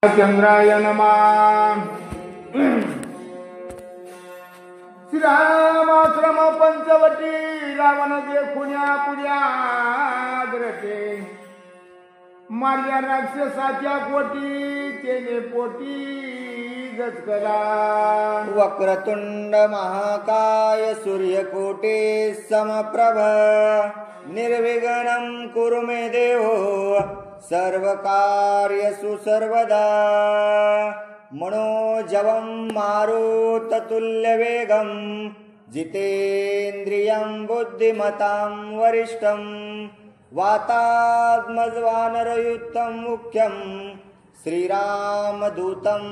चंद्राय नमः। श्रीरामाश्रम पंचवटी रावण देखुन्या पुर्याग्रते मार्या राक्षसाच्या कोटी तेने पोटी गजकला। वक्रतुंड महाकाय सूर्यकोटी समप्रभ निर्विघ्नं कुरु मे देवो सर्वकार्यसु सर्वदा। मनोजवं मारुततुल्यवेगं जितेन्द्रियं बुद्धिमतां वरिष्ठं वातात्मजवानरयुक्तं मुख्यं श्रीरामदूतं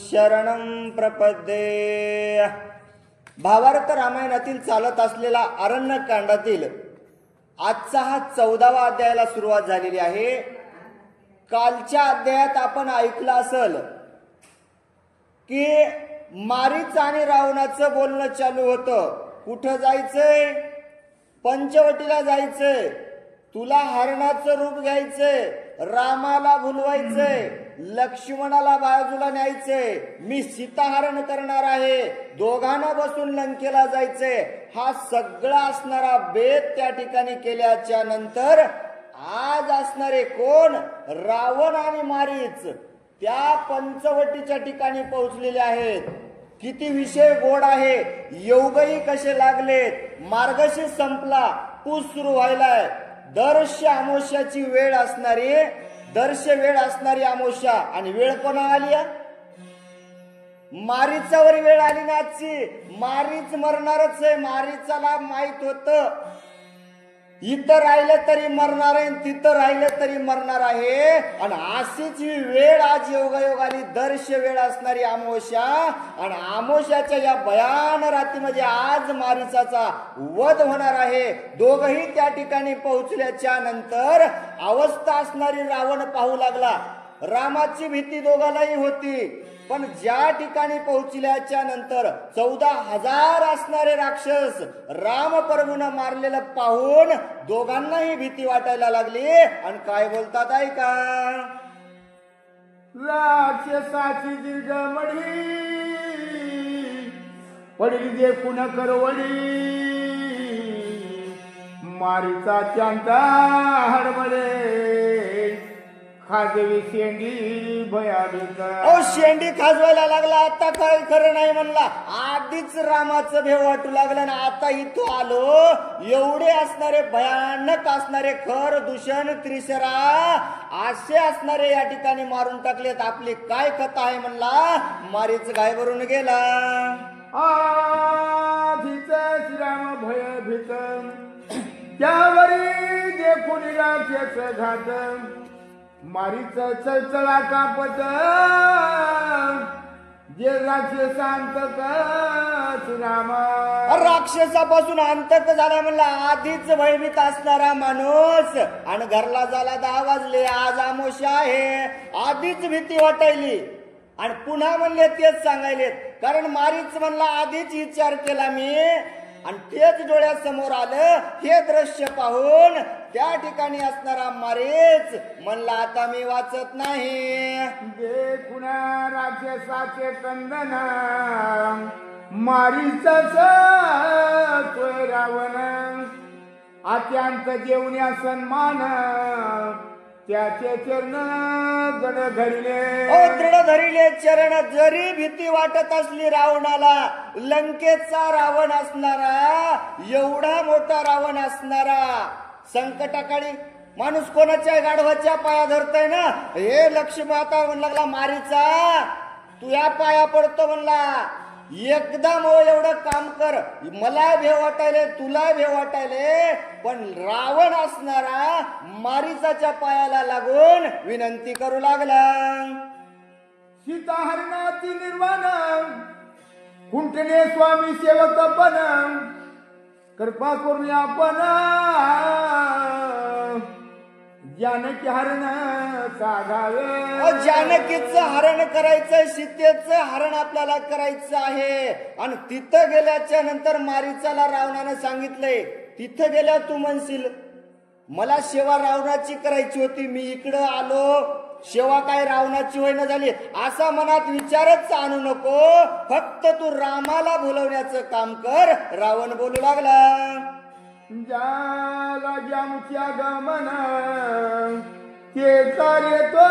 शरणं प्रपद्ये। भावार्थ रामायणातील चालत असलेला अरण्यकांडातील आजचा हा 14वा अध्यायाला सुरुवात झालेली आहे। कालच्या अध्यायात आपण ऐकलं असेल की मारीच आणि रावणाचं बोलणं चालू होतं। कुठं जायचंय? पंचवटीला जायचंय। तुला हरणाचं रूप घ्यायचंय, रामाला भुलवायचंय, लक्ष्मणाला बाजूला न्यायचंय, मी सीताहरण करणार आहे, दोघांना बसून लंकेला जायचंय। हा सगळा असणारा बेत त्या ठिकाणी केल्याच्या नंतर आज असणारे कोण? रावण आणि मारीच त्या पंचवटीच्या ठिकाणी पोहोचलेले आहेत। किती विषय गोड आहे, योगही कसे लागलेत। मार्गशीर्ष संपला, पूस सुरू व्हायलाय। दर्श अमावस्याची वेळ असणारी, वेळ असणारी अमावस्या आणि वेळ कोणा आली? मारीचावर वेळ आली ना आजची। मारीच मरणारच आहे। मारीचाला माहित होतं इथं राहिलं तरी मरणार आहे, तिथं राहिलं तरी मरणार आहे। आणि अशीच ही वेळ आज योगायोगाली दर्श वेळ असणारी अमावस्या आणि अमावस्याच्या या भयान रात्रीमध्ये आज मारीचाचा वध होणार आहे। दोघही त्या ठिकाणी पोहोचल्याच्या नंतर अवस्था असणारी रावण पाहू लागला। रामाची भीती दोघांनाही होती, पण ज्या ठिकाणी पोहोचल्याच्या नंतर 14,000 असणारे राक्षस राम प्रभूनं मारलेलं पाहून दोघांनाही भीती वाटायला लागली। आणि काय बोलतात ऐका। राक्षसाची दीर्घ मढी पडली देखून करवडी, मारीचा चांता हडबडे खाजवी शेंडी भयानक। शेंडी खाजवायला लागला। आता काय खरं नाही म्हणला। आधीच रामाचं भेव वाटू लागलं ना आता इथं आलो। एवढे असणारे भयानक असणारे खर दूषण त्रिशरा असे असणारे या ठिकाणी मारून टाकलेत। आपली काय कथा आहे म्हणला। मारीच गायवरून गेला। आधीच श्रीराम भय भीत त्यावरी देखून राक्षस घात, मारीच चळचळा कापत जे राक्षसांतक श्रीराम। राक्षसापासून अंतक झाला म्हणला। आधीच भयभीत असणारा माणूस आणि घरला झाला 10 वाजले, आज अमावस्या आहे, आधीच भीती वाटायली। आणि पुन्हा म्हणले तेच सांगायलेत, कारण मारीच म्हणला आधीच विचार केला मी आणि तेच डोळ्यासमोर आलं। हे दृश्य पाहून त्या ठिकाणी असणारा मारीच म्हणला आता मी वाचत नाही। जे कुणा राक्षसाचे कंदन मारीच रावण, अत्यंत जेवण्या सन्मान त्याचे चरण दृढ धरिले। दृढ धरिले चरण। जरी भीती वाटत असली रावणाला, लंकेचा रावण असणारा, एवढा मोठा रावण असणारा, संकटाकाळी माणूस कोणाच्या गाढवाच्या पाया धरतय ना। हे लक्ष्मी आता म्हणू लागला मारीचा तू या पाया पडतो म्हणला, एकदम एवढं काम कर, मला भेव वाटायले, तुला भेव वाटायले, पण रावण असणारा मारीचाच्या पायाला लागून विनंती करू लागला। सीताहरणाची निर्वाण कुंठने स्वामी सेवक पण कृपा करून आपण जानकी हरण साधावे। जानकीचं हरण करायचं, सीतेचं हरण आपल्याला करायचं आहे। आणि तिथं गेल्याच्या नंतर मारीचाला रावणानं सांगितलंय, तिथं गेल्या तू म्हणशील मला सेवा रावणाची करायची होती, मी इकडं आलो सेवा काय रावणाची होईना झाली असा मनात विचारच आणू नको. फक्त तू रामाला बोलवण्याचं काम कर. रावण बोलू लागला, ज्याला ज्यामुच्या गमन ते कार्य तो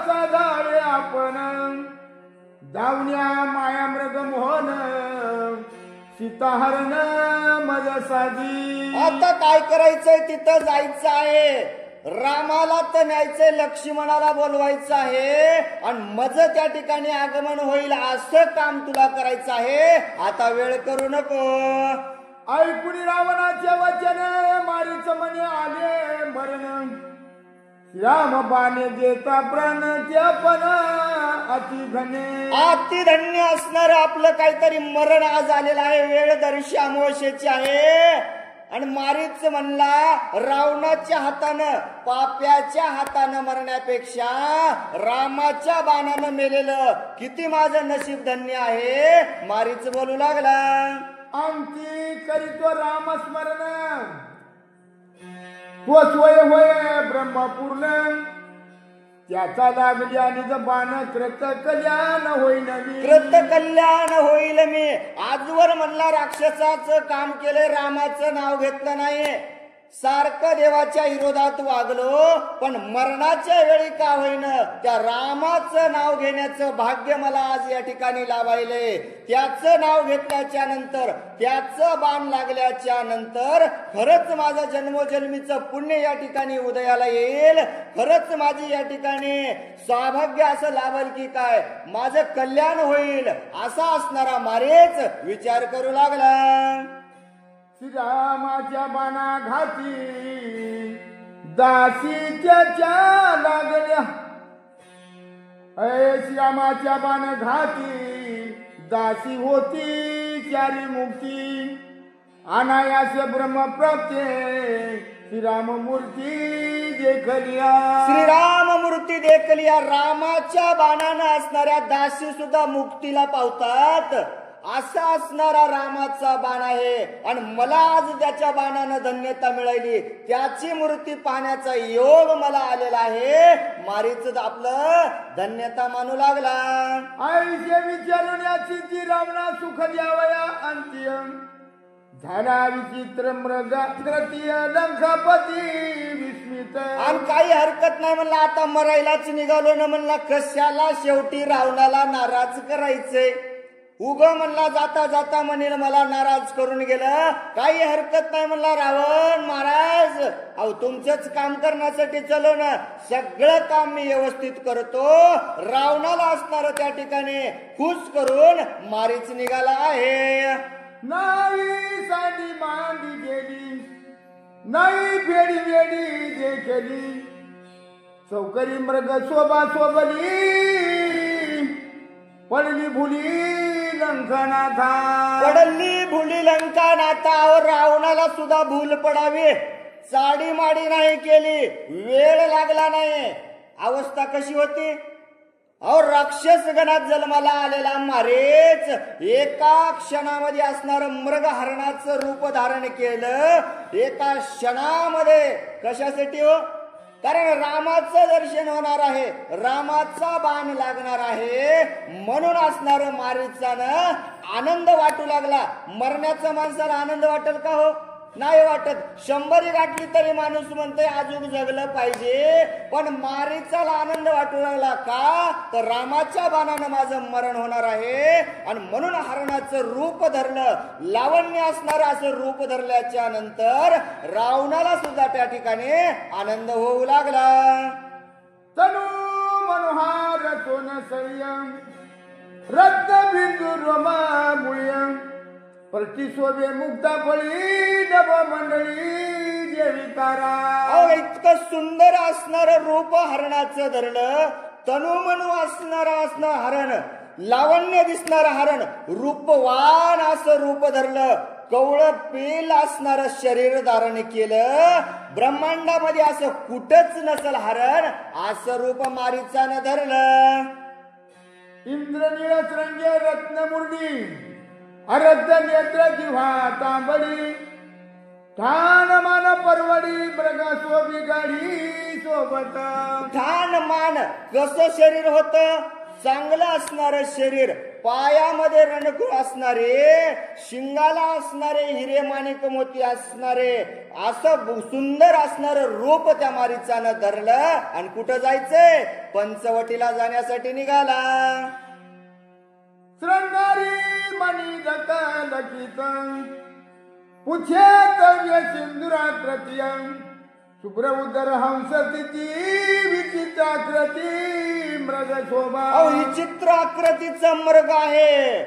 साधावे आपण. धावण्या माया मृग मोहन सीताहरण मज साधी. आता काय करायचंय? तिथं जायचं आहे. रामाला तर न्यायचंय, लक्ष्मणाला बोलवायचं आहे आणि मज त्या ठिकाणी आगमन होईल असं काम तुला करायचं आहे. आता वेळ करू नको. ऐकून रावणाचे वचन मारीच म्हणे आले मरण. राम बाणे देता प्राण ते पण अति धन्य. अति धन्य असणार आपलं काहीतरी मरण आज आलेलं आहे. वेळ दर्शी अमावस्येची आहे आणि मारीच म्हणला रावणाच्या हातानं पाप्याच्या हातानं मरण्यापेक्षा रामाच्या बाणानं मेलेलं किती माझं नशीब धन्य आहे. मारीच बोलू लागला, अंती करीतो रामस्मरण तो स्वय होय ब्रह्मपूर्ण. त्याचा लागली आणि बाण कृत कल्याण होईन. कृत कल्याण होईल. मी आजवर म्हणला राक्षसाचं काम केलं, रामाचं नाव घेतलं नाही. सारखं देवाच्या विरोधात वागलो पण मरणाच्या वेळी का होईन त्या रामाचं नाव घेण्याचं भाग्य मला आज या ठिकाणी लाभायले. त्याचं नाव घेतल्याच्या नंतर, त्याचं बाण लागल्याच्या नंतर खरंच माझं जन्मोजन्मीचं पुण्य या ठिकाणी उदयाला येईल. खरंच माझी या ठिकाणी सौभाग्य असं लाभल की काय, माझं कल्याण होईल असा असणारा मारेच विचार करू लागला. श्रीरामाच्या बाणा घाती दासी त्याच्या लागल्या. श्रीरामाच्या बाण घाती दासी होती चारी मुक्ती. अनायास ब्रह्मप्राप्ते श्रीराम मूर्ती देखलिया. श्रीराम मूर्ती देखलिया. रामाच्या बाणानं असणाऱ्या दासी सुद्धा मुक्तीला पावतात. असा असणारा रामाचा बाण आहे आणि मला आज त्याच्या बाणानं धन्यता मिळाली. त्याची मूर्ती पाहण्याचा योग मला आलेला आहे. मारीच आपलं धन्यता मानू लागला. आईचे विचारून याची ती रावणा सुख द्यावया अंतिम. झाला विचित्र मृगतीय लंकापती विस्मित. आणि काही हरकत नाही म्हणला, आता मरायलाच निघालो ना म्हणला. कशाला शेवटी रावणाला नाराज करायचंय. उग म्हणला जाता जाता म्हणेल मला नाराज करून गेलं. काही हरकत नाही म्हणला. रावण महाराज अहो तुमचंच काम करण्यासाठी चलो ना. सगळं काम मी व्यवस्थित करतो. रावणाला असणार त्या ठिकाणी खुश करून मारीच निघाला आहे. नाही साडी मांडी गेली नाही फेडी वेडी देखली. चौकरी मृग शोभा शोभली पडली भुली लंकानाथा. पडली भुली लंकानाथा. रावणाला सुद्धा भूल पडावी. साडी माडी नाही केली, वेळ लागला नाही. अवस्था कशी होती? अहो राक्षस गणात जन्माला आलेला मारेच एका क्षणामध्ये असणार मृग हरणाचं रूप धारण केलं. एका क्षणामध्ये. कशासाठी हो? कारण रामाचं दर्शन होणार आहे, रामाचा बाण लागणार आहे म्हणून असणार मारीचानं आनंद वाटू लागला. मरण्याचा माणसाला आनंद वाटेल का हो? नाही वाटत. 100 गाठली तरी माणूस म्हणतोय अजून जगलं पाहिजे. पण मारीचाला आनंद वाटू लागला का? तर रामाच्या बाणानं माझं मरण होणार आहे आणि म्हणून हरणाचं रूप धरलं. लावण्य असणार असं रूप धरल्याच्या नंतर रावणाला सुद्धा त्या ठिकाणी आनंद होऊ लागला. तनु मनोहार सोन संयम रत्न बिंदू रोमा मुळ्यम प्रतिशोभे मुक्ता फळी नभ मंडळी देविकारा. इतकं सुंदर असणार रूप हरणाचं धरलं. तनु मनू असणार हरण, लावण्य दिसणार हरण, रूपवान असं रूप धरलं. कवळ पेल असणार शरीर धारण केलं. ब्रह्मांडामध्ये असं कुठंच नसल हरण असं रूप मारीचानं धरलं. इंद्रनीळ रंगे रत्नमुरडी अरद्ध नेत्र जिव्हा तांबडी ठाण मान परवडी मृग सोबी गाडी सोबत. ठाण मान कसं शरीर होत? चांगलं असणार शरीर, पायामध्ये रणकुळ असणारे, शिंगाला असणारे हिरे माणिक मोती असणारे, असं सुंदर असणार रूप त्या मारीचानं धरलं आणि कुठं जायचंय? पंचवटीला जाण्यासाठी निघाला. श्रंगारी मणी दलकित पुछे सिंधुराकृती शुभ्र उदर हंस तिची विचित्राकृती मृग शोभा. ही चित्र आकृतीचा मृग आहे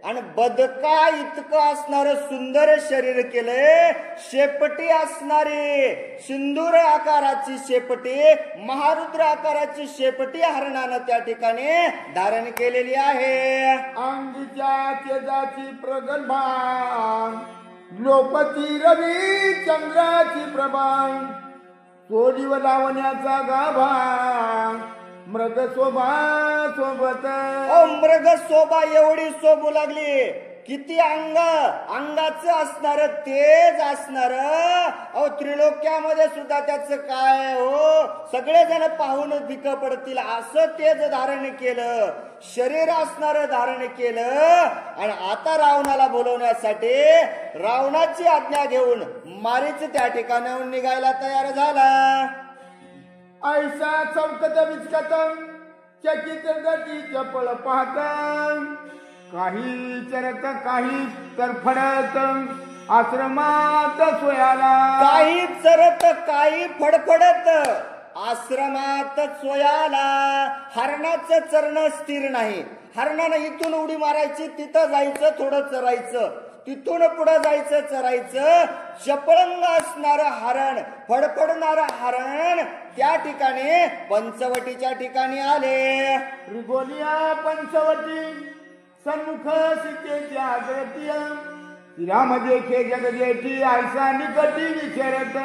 आणि बदका इतकं असणार सुंदर शरीर केलंय. शेपटी असणारी सिंदूर आकाराची शेपटी, महारुद्र आकाराची शेपटी हरणानं त्या ठिकाणी धारण केलेली आहे. अंगीच्या तेजाची प्रगल्भा लोपती रवी चंद्राची प्रभा सोडीव लावण्याचा गाभा मृग शोभा सोबत. मृग शोभा एवढी शोभू लागली. किती अंगाचं असणार, तेज असणार. त्रिलोक्यामध्ये सुद्धा त्याच काय हो, सगळेजण पाहून भिक पडतील असं तेज धारण केलं, शरीर असणार धारण केलं. आणि आता रावणाला बोलवण्यासाठी रावणाची आज्ञा घेऊन मारीच त्या ठिकाणाहून निघायला तयार झाला. ऐसा चौकत विचकत चकित गती चपळ पाहत काही चरत काही तरफडत आश्रमात सोयाला. काही चरत काही फडफडत आश्रमात सोयाला. हरणाचं चरण स्थिर नाही. हरणानं इथून उडी मारायची, तिथं जायचं, थोडं चरायचं, तिथून पुढे जायचं, चरायचं. चपळंग असणार हरण, फडफडणार हरण त्या ठिकाणी पंचवटीच्या ठिकाणी आले. रिगोलिया पंचवटी सन्मुख सीतेच्या आग्रतीय राम देखे जगदेठी ऐसा निकटी विचारत.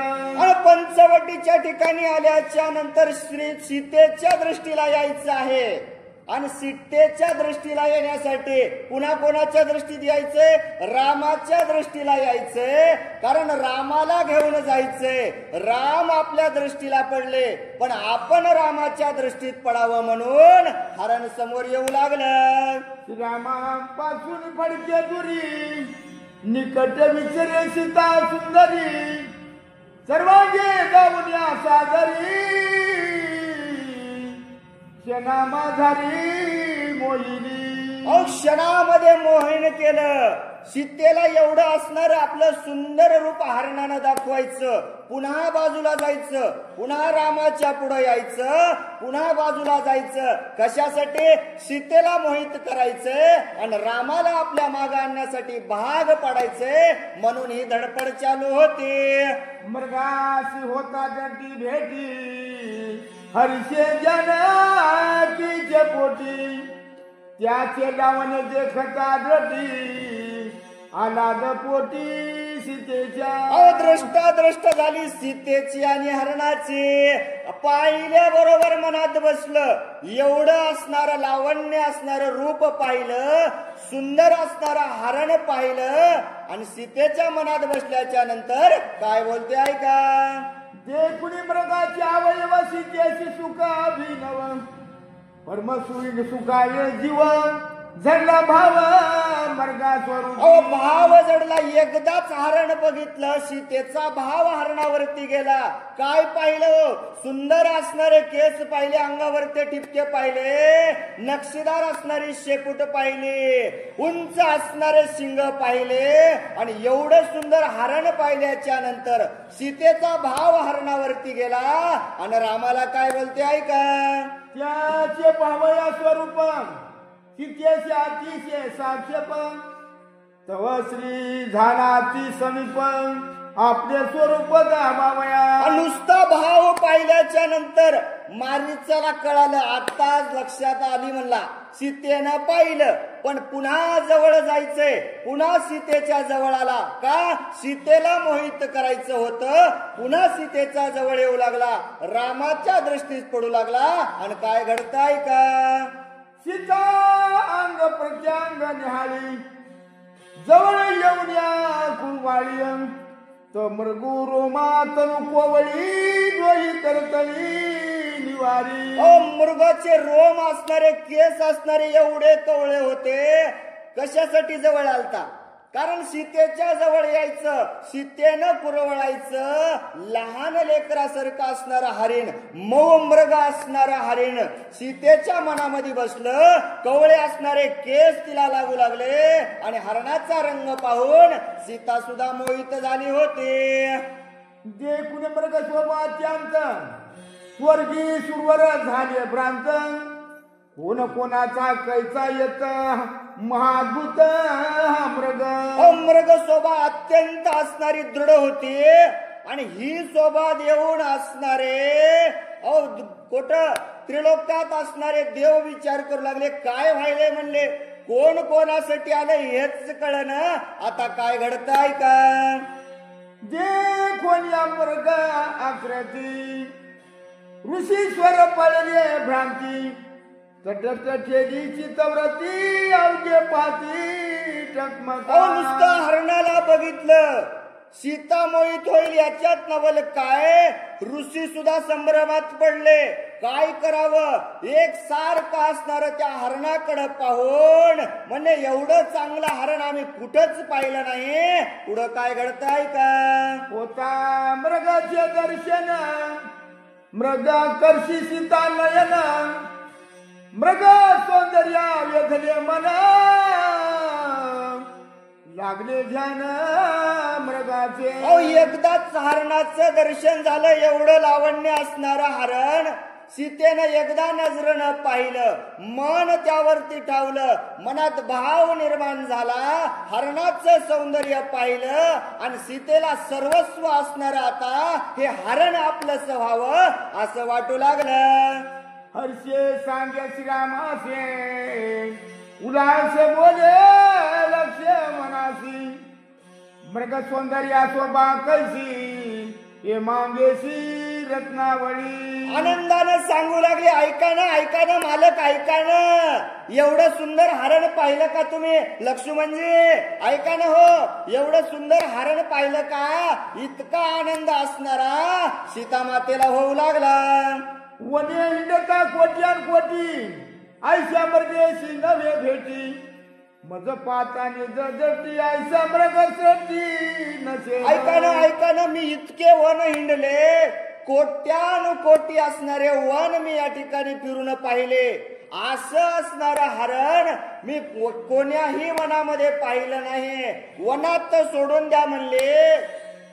पंचवटीच्या ठिकाणी आल्याच्या नंतर श्री सीतेच्या दृष्टीला यायचं आहे. आणि सीतेच्या दृष्टीला येण्यासाठी पुन्हा कोणाच्या दृष्टीत यायचंय? रामाच्या दृष्टीला यायचंय. कारण रामाला घेऊन जायचंय. राम आपल्या दृष्टीला पडले, पण आपण रामाच्या दृष्टीत पडावं म्हणून हरण समोर येऊ लागलं. रामापासून फडके दुरी निकट विचारे सीता सुंदरी सर्वांगे जाऊन या सागरी क्षणामाधारी मोहिनी. क्षणामध्ये मोहिनी केलं. सीतेला एवढं असणार आपलं सुंदर रूप हरणानं दाखवायचं, पुन्हा बाजूला जायचं, पुन्हा रामाच्या पुढे यायचं, पुन्हा बाजूला जायचं. कशासाठी? सीतेला मोहित करायचंय आणि रामाला आपल्या मागे आणण्यासाठी भाग पाडायचंय. म्हणून ही धडपड चालू होती. मृगाशी होता जंटी भेटी हरिषे जनातीचे पोटी त्याचे लावण देखता रटी आलाद पोटी सीतेच्या. दृष्ट झाली सीतेची आणि हरणाची. पाहिल्या बरोबर मनात बसलं. एवढं असणार लावण्य असणार रूप पाहिलं, सुंदर असणार हरण पाहिलं आणि सीतेच्या मनात बसल्याच्या नंतर काय बोलते ऐका. देखुनी मृगाची अवयव सीतेशी सुख अभिनव परमसुईन सुखावे जीव जडला भाव मृगा स्वरूप. भाव जडला. एकदाच हरण बघितलं, सीतेचा भाव हरणावरती गेला. काय पाहिलं? सुंदर असणारे केस पाहिले, अंगावरती टिपके पाहिले, नक्षीदार असणारी शेपूट पाहिली, उंच असणारे शिंग पाहिले आणि एवढं सुंदर हरण पाहिल्याच्या नंतर सीतेचा भाव हरणावरती गेला आणि रामाला काय बोलते ऐका. त्याचे पावया स्वरूप सीतेचे अतिशय साक्षेप तव श्री झाला ती समीप आपले स्वरूप दाबावया. नुसता भाव पाहिल्याच्या नंतर मारीचाला कळालं, आताच लक्षात आली म्हणला. सीतेनं पाहिलं पण पुन्हा जवळ जायचंय, पुन्हा सीतेच्या जवळ आला. का? सीतेला मोहित करायचं होतं. पुन्हा सीतेच्या जवळ येऊ लागला, रामाच्या दृष्टीत पडू लागला आणि काय घडतंय का. सीता अंग प्रत्यांग निहाळी जवळ येऊन या कुंवाळी तो मृगू रोमा तनु कोवळी दोही करतळी निवारी. मृगाचे रोम असणारे केस असणारे एवढे कवळे होते. कशासाठी जवळ आलता? कारण सीतेच्या जवळ यायचं, सीतेनं पुरवळायचं. लहान लेकरासारखं असणारा हरिण, मऊ मृग असणारा हरिण सीतेच्या मनामध्ये बसलं. कवळे असणारे केस तिला लागू लागले आणि हरणाचा रंग पाहून सीता सुद्धा मोहित झाली होती. देखून मृग स्वभात्यांत स्वर्गी सुरवर झाले भ्रांत. कोण कोणाचा कैचा येत महाद्भुत मृग. मृग शोभा अत्यंत असणारी दृढ होती आणि ही शोभा देऊन असणारे कोट त्रिलोकात असणारे देव विचार करू लागले. काय व्हायले म्हणले, कोण कोणासाठी आलं हेच कळना. आता काय घडतंय का? जे कोण्या मृग आकृती ऋषीश्वर पडले भ्रांती. तटतटेलीची तव्रती अवघे पाती टकमक. नुसतं हरणाला बघितलं सीता मोहित होईल याच्यात नवल काय. ऋषी सुद्धा संभ्रमात पडले. काय करावं? एक सारखं असणार त्या हरणाकडे पाहून म्हणजे एवढं चांगलं हरण आम्ही कुठंच पाहिलं नाही. पुढं काय घडतंय का? होता मृगाचे दर्शन मृगाकर्षी सीता नयन. मृग सौंदर्या वेधले मना लागले ध्यान मृगाचे. एकदाच हरणाचं दर्शन झालं. एवढं लावण्य असणारं हरण सीतेनं एकदा नजरेनं पाहिलं, मन त्यावरती ठेवलं, मनात भाव निर्माण झाला. हरणाचं सौंदर्य पाहिलं आणि सीतेला सर्वस्व असणार आता हे हरण आपलंच व्हावं असं वाटू लागलं. हर्षे सांगे श्रीरामासे उल्हास बोले लक्ष मनासी. मृग सौंदर्या शोभा कैसी हे मांगेशी रत्नावळी. आनंदानं सांगू लागले, ऐका ना ऐका ना मालक ऐका ना. एवढं सुंदर हरण पाहिलं का तुम्ही लक्ष्मणजी? ऐका ना हो, एवढं सुंदर हरण पाहिलं का? इतका आनंद असणारा सीता मातेला होऊ लागला. वने हिंडता कोट्यान कोटी ऐशा मृगेशी नवे भेटी. मज पाताने जजटी ऐशा मृग सटी नसे. ऐका ना मी इतके वन हिंडले, कोट्यान कोटी असणारे वन मी या ठिकाणी फिरून पाहिले. असं असणारं हरण मी कोण्याही वनामध्ये पाहिलं नाही. वनात सोडून द्या म्हणले,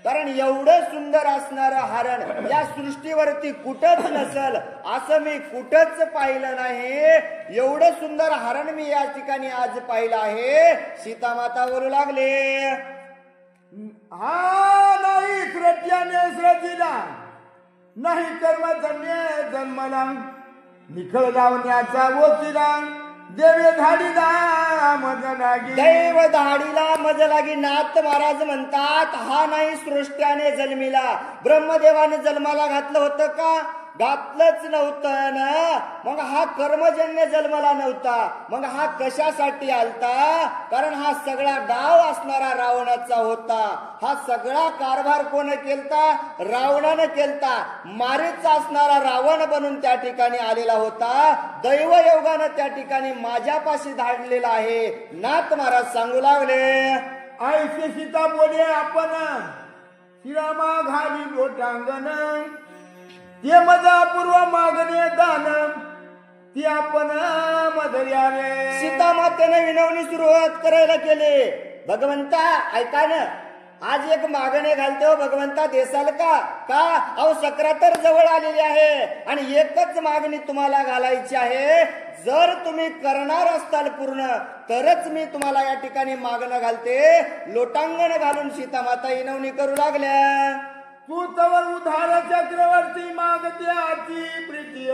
कारण एवढं सुंदर असणारं हरण या सृष्टीवरती कुठंच नसल असं मी कुठंच पाहिलं नाही. एवढं सुंदर हरण मी या ठिकाणी आज पाहिलं आहे. सीता माता बोलू लागले, हा नाही श्रद्धाने श्रद्धीला नाही कर्मजन्य जन्मला. निखळ लावण्याचा वोतीला देव धाडीला मज लागी. दैव धाडीला मज लागी. नाथ महाराज म्हणतात हा नाही सृष्ट्याने जन्मिला. ब्रह्मदेवाने जन्माला घातलं होतं का? घातलंच नव्हतं ना. मग हा कर्मजन्य जन्माला नव्हता. मग हा कशासाठी आलता? कारण हा सगळा डाव असणारा रावणाचा होता. हा सगळा कारभार कोण केलता? रावणानं केलता. मारीचा असणारा रावण बनून त्या ठिकाणी आलेला होता. दैवयोगानं त्या ठिकाणी माझ्यापाशी धाडलेला आहे. नाथ महाराज सांगू लागले, ऐसे सीता बोले आपण श्रीरामा घाली लोटांगण. ते मजा पूर्व मागणे दान ती आपण मदर्याने. सीता मातेने विनवणी सुरुवात करायला केली. भगवंता ऐका ना, आज एक मागणे घालते हो भगवंता, देसाल का? का अहो सकरा तर जवळ आलेली आहे आणि एकच मागणी तुम्हाला घालायची आहे. जर तुम्ही करणार असताल पूर्ण तरच मी तुम्हाला या ठिकाणी मागणं घालते. लोटांगण घालून सीता माता विनवणी करू लागल्या. तू तवर उधार चक्रवर्ती मागते आची प्रीती.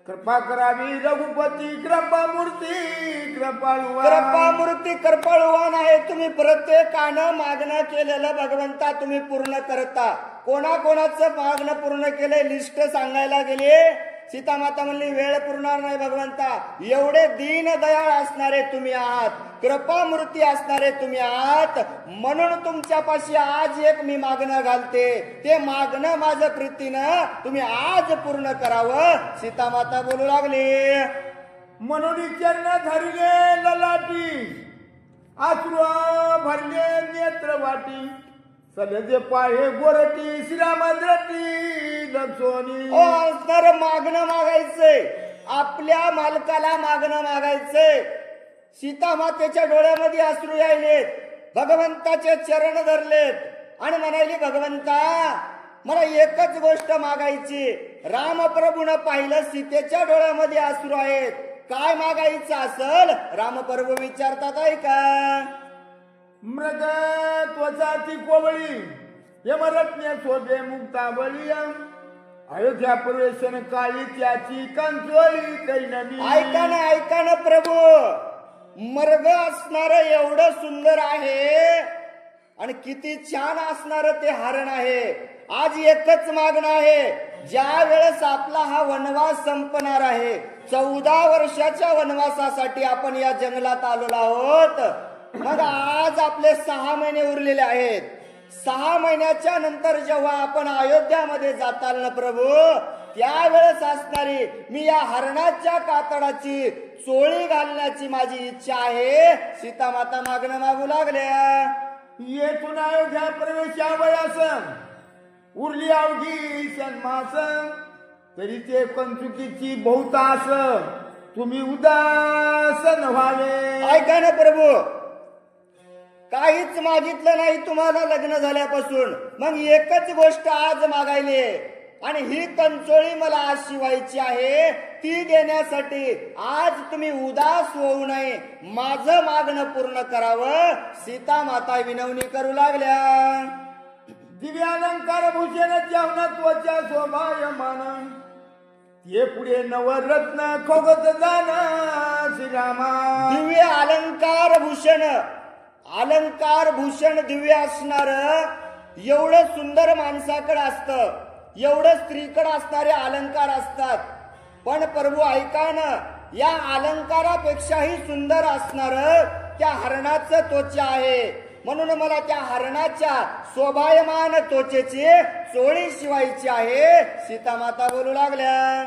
कृपा करावी रघुपती कृपा मूर्ती कृपाळुवान. कृपा मूर्ती कृपाळुवान आहे. तुम्ही प्रत्येकानं मागणं केलेलं भगवंता तुम्ही पूर्ण करता. कोणाकोणाचं मागणं पूर्ण केलंय लिस्ट सांगायला गेले सीतामाता म्हणली वेळ पुरणार नाही भगवंता, एवढे दीन दयाळ असणारे तुम्ही आहात, कृपामूर्ती असणारे तुम्ही आहात, म्हणून तुमच्यापाशी आज एक मी मागणं घालते, ते मागणं माझं प्रीतीनं तुम्ही आज पूर्ण करावं. सीतामाता बोलू लागली, म्हणून चरण धरले ललाटी, अश्रू भरले नेत्र वाटी, सलजे पाहे गोरटी, श्रीरामद्रटी लक्ष्मणी. तर मागणं मागायचंय, आपल्या मालकाला मागणं मागायचंय. सीतामातेच्या डोळ्यामध्ये अश्रू यायलेत, भगवंताचे चरण धरलेत आणि म्हणाली, भगवंता मला एकच गोष्ट मागायची. रामप्रभूनं पाहिलं सीतेच्या डोळ्यामध्ये अश्रू आहेत, काय मागायचं असल? रामप्रभू विचारतात ऐका, मृग त्वचाची कोवळी, यमरत्ने शोभे मुक्तावळी, अयोध्या प्रवेशन काळी त्याची कंचोळी कैनवी. ऐका ना प्रभू, मर्ग असणार एवढं सुंदर आहे आणि किती छान असणार ते हरण आहे. आज एकच मागणं आहे, ज्या वेळेस आपला हा वनवास संपणार आहे, 14 वर्षाच्या वनवासासाठी आपण या जंगलात आलेलो आहोत. मग आज आपले 6 महिने उरलेले आहेत. 6 महिन्याच्या नंतर जेव्हा आपण अयोध्यामध्ये जाताल ना प्रभू, त्यावेळेस असणारी मी या हरणाच्या कातडाची चोळी घालण्याची माझी इच्छा आहे. सीतामाता मागणं मागू लागल्या, येथून अयोध्या प्रवेशावयास उरली अवघी सन्मास, तरी ते कंचुकीची बहुतास तुम्ही उदासन व्हावे. ऐका ना प्रभू, काहीच मागितलं नाही तुम्हाला लग्न झाल्यापासून, मग एकच गोष्ट आज मागायली आणि ही कंचोळी मला आज शिवायची आहे, ती देण्यासाठी आज तुम्ही उदास होऊ नये, माझं मागणं पूर्ण करावं. सीता माता विनवणी करू लागल्या, दिव्यालंकार भूषण जेवण त्वचा शोभायमान, ये पुढे नवरत्न खोगत जाण श्रीरामा. दिव्य अलंकार भूषण, अलंकार भूषण दिव्य असणार, एवढं सुंदर माणसाकडे असतं, एवढं स्त्रीकडे असणारे अलंकार असतात. पण प्रभू ऐका ना, या अलंकारापेक्षाही सुंदर असणार त्या हरणाचं त्वचा आहे, म्हणून मला त्या हरणाच्या शोभायमान त्वचेची चोळी शिवायची आहे. सीतामाता बोलू लागल्या,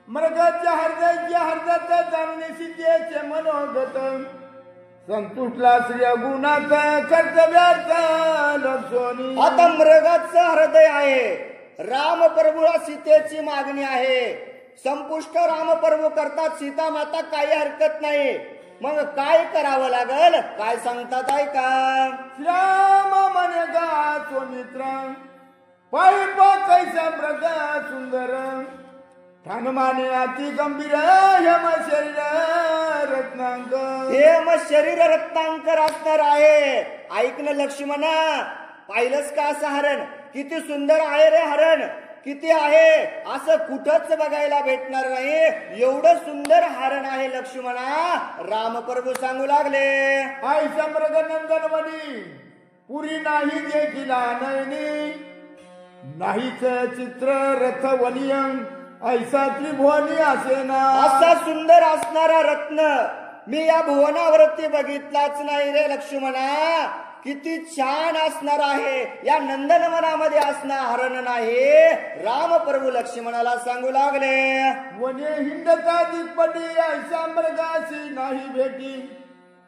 मृगाच्या हृदयाच्या हृदयात जाणून सीतेचे मनोगत, संतुष्टला श्री गुणाचा कर्तव्याचा लक्ष्मणी. आता मृगाचं हृदय आहे, रामप्रभूला सीतेची मागणी आहे, संपुष्ट रामप्रभू करतात, सीतामाता काही हरकत नाही. मग काय करावं लागल, काय सांगतात ऐका, श्याम म्हणे गा सुमित्र, पायी कैसा मृगा सुंदर, ठाणमाने अति गंभीर यम शरीर रत्नांक. हेम शरीर रत्नांकर असणार आहे. ऐकलं लक्ष्मणा, पाहिलंच का असं हरण, किती सुंदर आहे रे हरण, किती आहे, असं कुठंच बघायला भेटणार नाही, एवढं सुंदर हरण आहे लक्ष्मणा. रामप्रभू सांगू लागले, आई समृग नंदनवनी, पुरी नाही देखिला नयनी, नाहीच चित्र रथवनियं, ऐसा त्रिभुवनी असे ना. असा सुंदर असणारा रत्न मी या भुवनावरती बघितलाच नाही रे लक्ष्मणा. किती छान असणार आहे, या नंदनवनामध्ये असणार हरण नाही. रामप्रभू लक्ष्मणाला सांगू लागले, वने हिंडता दिग्पटी, ऐसा मृगाशी नाही भेटी,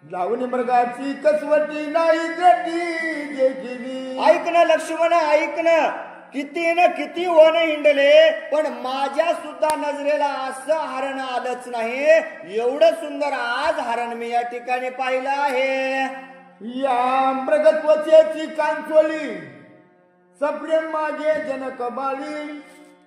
लावणी मृगाची कसवटी नाही देटी देखिली. ऐकणं लक्ष्मण, ऐकणं, किती न किती वन हिंडले, पण माझ्या सुद्धा नजरेला असं हरण आलंच नाही. एवढं सुंदर आज हरण मी या ठिकाणी पाहिलं आहे. या मृगत्वचेची कांचोळी, सप्रेम मागे जनक बाळी,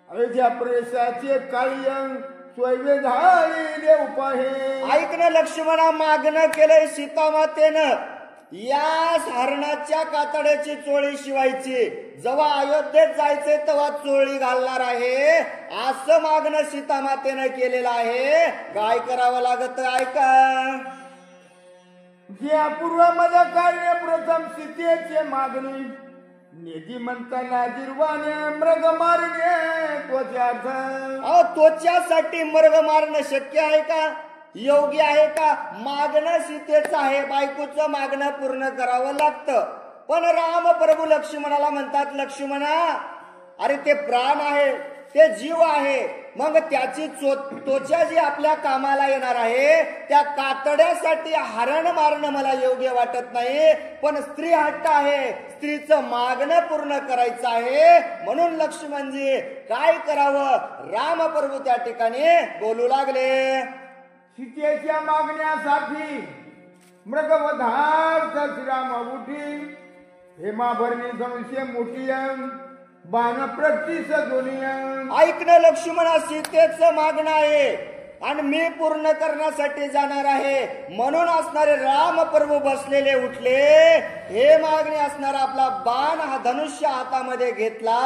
अयोध्या प्रवेशाचे काळियं स्वैवे झाली देव पाहे. ऐकणं लक्ष्मणा, मागणं केलंय सीतामातेनं, या हरणाच्या कातड्याची चोळी शिवायची, जेव्हा अयोध्येत जायचे तेव्हा चोळी घालणार आहे, असं मागणं सीतामातेनं केलेलं आहे. काय करावं लागत ऐका, जे अपूर्व मद कार्य प्रथम सीतेचे मागणी, नेजी म्हणताना जिरवाने मृग मारणे त्वचार्थ. अहो त्वच्यासाठी मृग मारणं शक्य आहे का? योग्य आहे का? मागणं सीतेचं आहे, बायकोचं मागणं पूर्ण करावं लागतं. पण राम प्रभू लक्ष्मणाला म्हणतात, लक्ष्मणा अरे ते प्राण आहे, ते जीव आहे, मग त्याची त्वचा जी आपल्या कामाला येणार आहे त्या कातड्यासाठी हरण मारणं मला योग्य वाटत नाही. पण स्त्री हट्ट आहे, स्त्रीचं मागणं पूर्ण करायचं आहे. म्हणून लक्ष्मणजी काय करावं? राम प्रभू त्या ठिकाणी बोलू लागले. सीतेच्या मागण्यासाठी मृगवधार्थ श्रीराम उठी, हेमा भरणी धनुष्य मोठी बाण प्रतिस दोन्ही. ऐकणं लक्ष्मणा, सीतेचं मागणं आहे आणि मी पूर्ण करण्यासाठी जाणार आहे. म्हणून असणारे राम प्रभू बसलेले उठले, हे मागणी असणारा आपला बाण हा धनुष्य हातामध्ये घेतला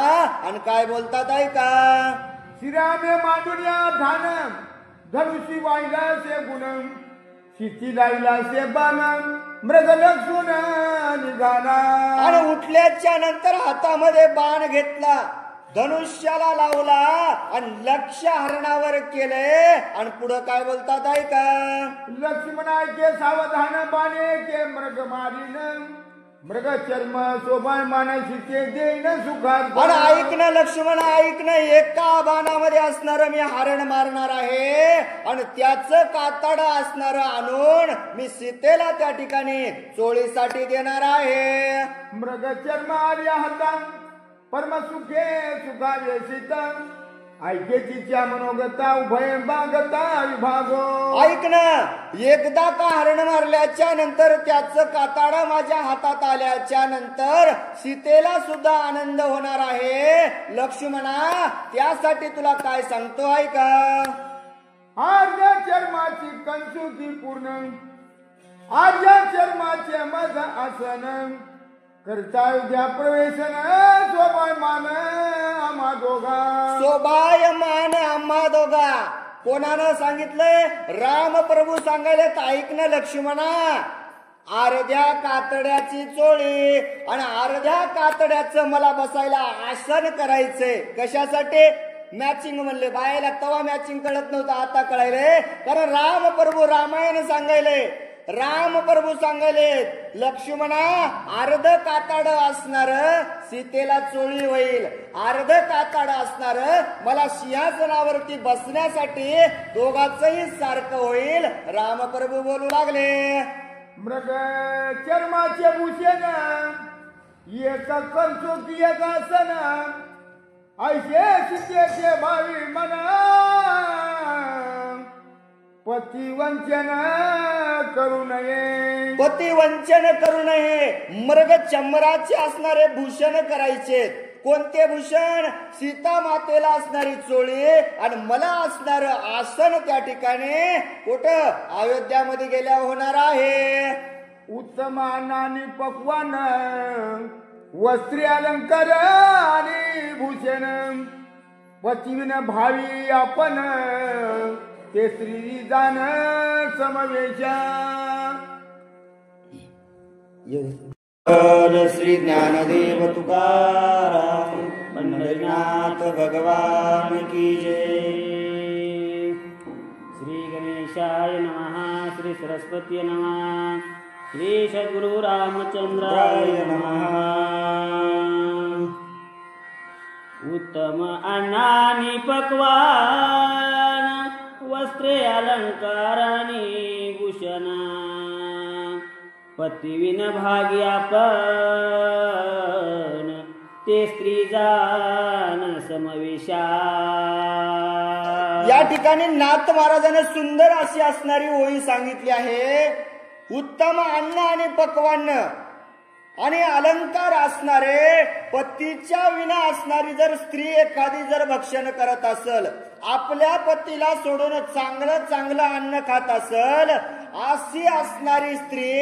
आणि काय बोलतात ऐका. श्रीरामे मांडून या ठाण, धनुषी वाहिला से गुण, सीती लाईला से बाण, मृग लक्ष्मण निघाला. आणि उठल्याच्या नंतर हातामध्ये बाण घेतला, धनुष्याला लावला आणि लक्ष हरणावर केले. आणि पुढे काय बोलतात ऐका. लक्ष्मणा के सावधान बाणे के मृग मारीन, मृग चर्म शोभायमान सीते देईन सुखात. आणि ऐकणं लक्ष्मण, ऐकणं, एका बाणामध्ये असणार मी हरण मारणार आहे आणि त्याचं कातड असणार आणून मी सीतेला त्या ठिकाणी चोळीसाठी देणार आहे. मृग चर्म आर्या हाता परम सुखे सुखावे सीता, ऐकेतीच्या मनोगता उभय बागता विभागो. ऐकणं, एकदा का हरण मारल्याच्या नंतर त्याचं कातडा माझ्या हातात आल्याच्या नंतर सीतेला सुद्धा आनंद होणार आहे. लक्ष्मणा त्यासाठी तुला काय सांगतो ऐका. आर्य चर्माची कंसुकी पूर्ण, आर्य चर्माचे मज आसन, करता उद्या प्रवेशन शोभायमान आम्हा दोघा. शोभायमान आम्हा दोघा कोणानं सांगितलंय? राम प्रभू सांगायला. ऐकणं लक्ष्मणा, अर्ध्या कातड्याची चोळी आणि अर्ध्या कातड्याचं मला बसायला आसन करायचंय. कशासाठी? मॅचिंग म्हणले. बायला तवा मॅचिंग कळत नव्हतं, आता कळायले. कारण राम प्रभू रामायण सांगायले, राम प्रभू सांगायले लक्ष्मणा अर्ध कातड असणार सीतेला चोळी होईल, अर्ध कातड असणार मला सिंहासनावरती बसण्यासाठी दोघांचंही सारखं होईल. राम प्रभू बोलू लागले. मृग चर्माचे भूषण एक कंसुकी एक आसन, ऐसे सीतेचे भावी मना, पती वंचन करू नये. पती वंचन करू नये. मृग चमराचे असणारे भूषण करायचे. कोणते भूषण? सीता मातेला असणारी चोळी आणि मला असणार आसन त्या ठिकाणी कुठं? अयोध्यामध्ये गेल्या होणार आहे. उत्तम आणि पक्वान वस्त्री अलंकार आणि भूषण, पतिविन भावी आपण ते श्री जाण समवेशा. श्री ज्ञानदेव तुकाराम पंढरीनाथ भगवान की जय. श्री गणेशाय नमः. श्री सरस्वती नमः. श्री सद्गुरु रामचंद्राय नमः. उत्तम अन्नानी पक्वान, वस्त्रे अलंकारानी भूषण, पतिविन भागी आपण ते स्त्री जान समविशा. या ठिकाणी नाथ महाराजांनी सुंदर अशी असणारी ओळी सांगितली आहे. उत्तम अन्न आणि पक्वान्न आणि अलंकार असणारे, पतीच्या विना असणारी जर स्त्री एखादी जर भक्षण करत असेल, आपल्या पतीला सोडून चांगलं चांगलं अन्न खात असेल, अशी असणारी स्त्री,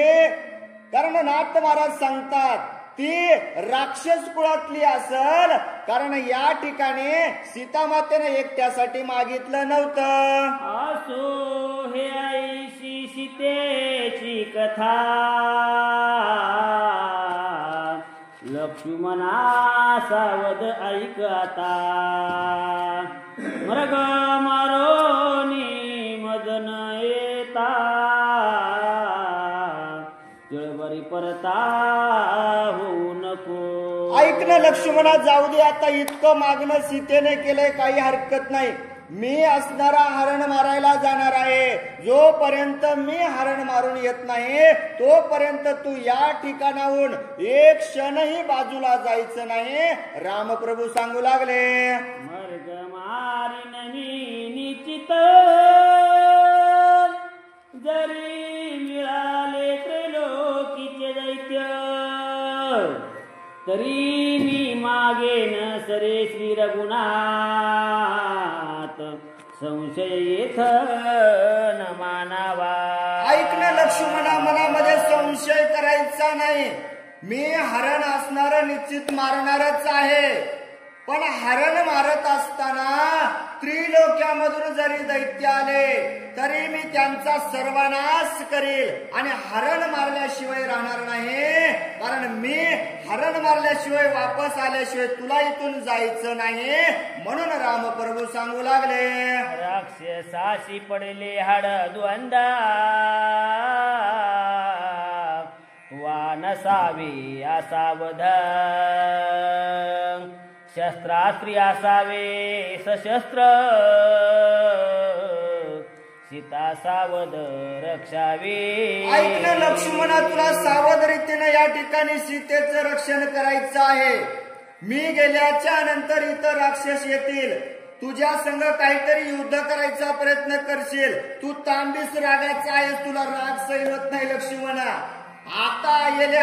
कारण नाथ महाराज सांगतात ती राक्षस कुळातली असेल. कारण या ठिकाणी सीता मातेने एकट्यासाठी मागितलं नव्हतं. असो हे ऐशी सीतेची कथा, लक्ष्मणा सावध ऐक आता मृग मारोनी मदन येता तिळवरी परता होऊ नको. ऐक ना लक्ष्मणा, जाऊ दे आता, इतकं मागणं सीतेने केलंय, काही हरकत नाही. मी असणारा हरण मारायला जाणार आहे. जोपर्यंत मी हरण मारून येत नाही तोपर्यंत तू या ठिकाणाहून एक क्षणही बाजूला जायचं नाही. रामप्रभू सांगू लागले, मर्ग मारिननी निश्चित जरी मिळाले त्रैलोकीचे दैत्य तरी मी मागेन सरे श्री रघुनाथ संशय येथ न मानावा. ऐक ना लक्ष्मणा, मनामध्ये संशय करायचा नाही. मी हरण असणार निश्चित मारणारच आहे, पण हरण मारत असताना त्रिलोक्यामधून जरी दैत्य आले तरी मी त्यांचा सर्वनाश करील आणि हरण मारल्याशिवाय राहणार नाही. कारण मी हरण मारल्याशिवाय वापस आल्याशिवाय तुला इथून जायचं नाही. म्हणून रामप्रभू सांगू लागले, राक्षसाशी पडले हाड द्वंदा वानसावे असावध शस्त्रास्त्री असावे सशस्त्र सीता सावध रक्षावे. ऐक ना लक्ष्मणा, तुला सावध रीतीने या ठिकाणी सीतेचं रक्षण करायचं आहे. मी गेल्याच्या नंतर इतर राक्षस येतील, तुझ्या संग काहीतरी युद्ध करायचा प्रयत्न करशील. तू तांबीस रागाचा आहेस, तुला राग सहन होत नाही लक्ष्मणा. आता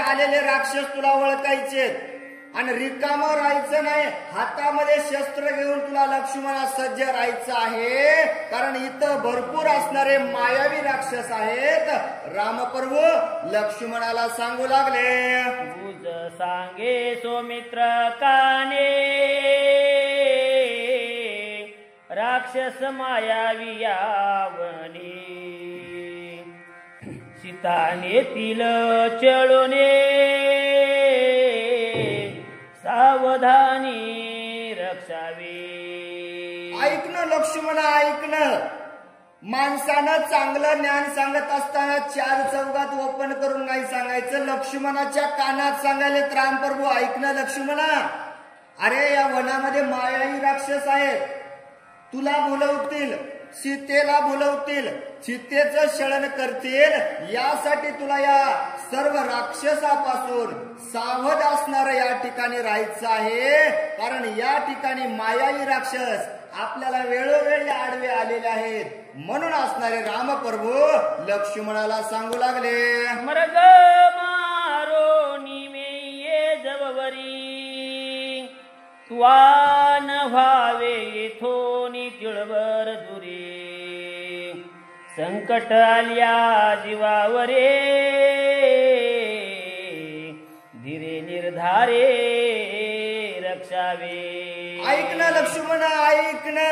आलेले राक्षस तुला ओळखायचे आणि रिकामं राहायचं नाही. हातामध्ये शस्त्र घेऊन तुला लक्ष्मणा सज्ज राहायचं आहे, कारण इथं भरपूर असणारे मायावी राक्षस आहेत. रामप्रभू लक्ष्मणाला सांगू लागले, तुझ सांगे सोमित्र काने राक्षस मायावी यावनी सीताने तिल चळोने सावधानी रक्षावे. ऐक ना लक्ष्मणा, ऐक ना. माणसानं चांगलं ज्ञान सांगत असताना चार चौघात ओपन करून नाही सांगायचं. लक्ष्मणाच्या कानात सांगायले, रामप्रभू ऐक ना लक्ष्मणा, अरे या वनामध्ये मायावी राक्षस आहेत, तुला बोलवतील, सीतेला बोलवतील, सीतेचं शरण करतील. यासाठी तुला या सर्व राक्षसापासून सावध असणार या ठिकाणी राहायचं आहे. कारण या ठिकाणी मायावी राक्षस आपल्याला वेळोवेळी आडवे आलेले आहेत. म्हणून असणारे रामप्रभू लक्ष्मणाला सांगू लागले, मृग मारो निमे जववरी त्वान व्हावे येथोनी तिळवर दुरी संकट आल्या जीवावरे धीरे निर्धारे रक्षावे. ऐक ना लक्ष्मणा, ऐक ना.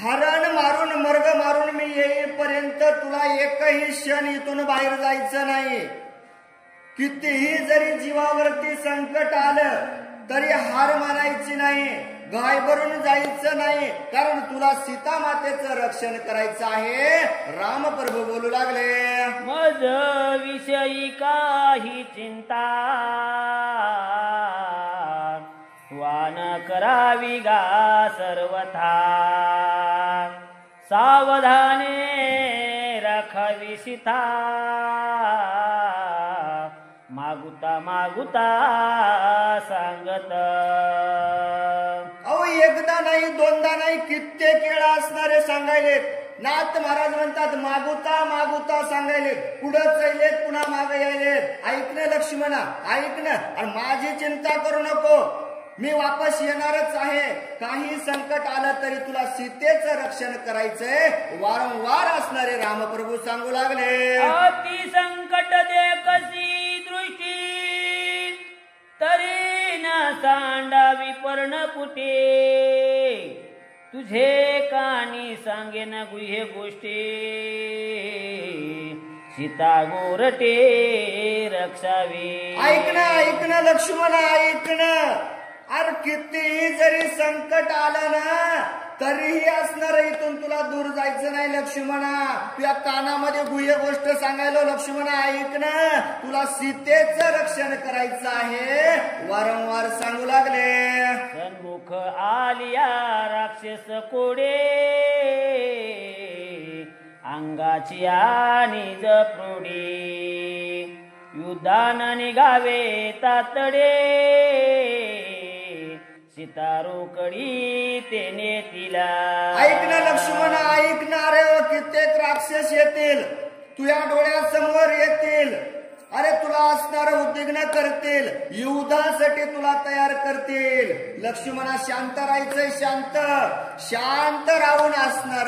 हरण मारून मर्ग मारून मी येईपर्यंत तुला एकही क्षण इथून बाहेर जायचं नाही. कितीही जरी जीवावरती संकट आलं तरी हार मानायची नाही, घाबरून जायचं नाही, कारण तुला सीता मातेचं रक्षण करायचं आहे. रामप्रभू बोलू लागले, मज विषयी काही चिंता वान करावी गा सर्वथा सावधाने राखावी सीता मागुता मागुता सांगत. अहो एकदा नाही दोनदा नाही कित्येक वेळा असणारे सांगायले. नाथ महाराज म्हणतात मागुता मागुता सांगायले, पुढं चाललेत पुन्हा मागे यायलेत. ऐक ना लक्ष्मणा, ऐक ना, आणि माझी चिंता करू नको, मी वापस येणारच आहे. काही संकट आलं तरी तुला सीतेचं रक्षण करायचंय. वारंवार असणारे रामप्रभू सांगू लागले, अति संकट दे कशी दृष्टी तरी न सांडावी पर्णपुटे तुझे कानी सांगेन गुह्य गोष्टी सीता गोरटे रक्षावे. ऐक ना लक्ष्मणा ऐक ना. अरे कितीही जरी संकट आलं ना तरीही असणार इथून तुला दूर जायचं नाही लक्ष्मणा. तुझ्या कानामध्ये गुह्य गोष्ट सांगायला लक्ष्मणा ऐक ना. तुला सीतेचं रक्षण करायचं आहे वारंवार सांगू लागले. सन्मुख आलिया राक्षस कोडे अंगाची आणि जप्रोडे युद्धान निघावे तातडे सीता रोकडी तेने तिला. ऐक ना लक्ष्मणा ऐक ना. अरे कित्येक राक्षस येतील तुझ्या डोळ्यासमोर येतील. अरे तुला असणार उद्विग्न करतील युद्धासाठी तुला तयार करतील. लक्ष्मणा शांत राहायचंय. शांत शांत राहून असणार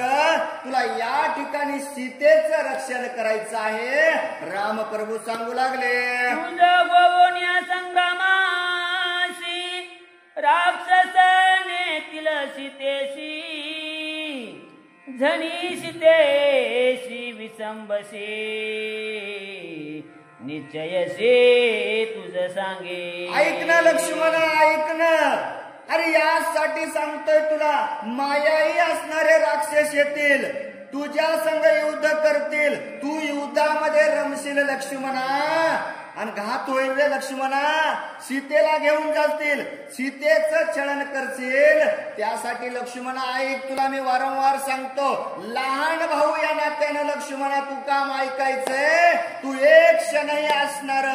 तुला या ठिकाणी सीतेचं रक्षण करायचं आहे रामप्रभू सांगू लागले. तुझ गोवण्या संग्रामासी राक्षस नेतील सीतेशी झनी सीतेशी विसंबसे निश्चयसे तुझ सांगे. ऐक ना लक्ष्मणा ऐक ना. अरे यासाठी सांगतोय तुला मायाही असणारे राक्षस येतील तुझ्या संग युद्ध करतील. तू युद्धामध्ये रमशील लक्ष्मणा आणि घात होईल रे लक्ष्मणा. सीतेला घेऊन जातील सीतेचं छळन करशील. त्यासाठी लक्ष्मणा ऐक तुला मी वारंवार सांगतो लहान भाऊ या नात्यानं लक्ष्मणा तू काम ऐकायचंय. तू एक क्षणही असणार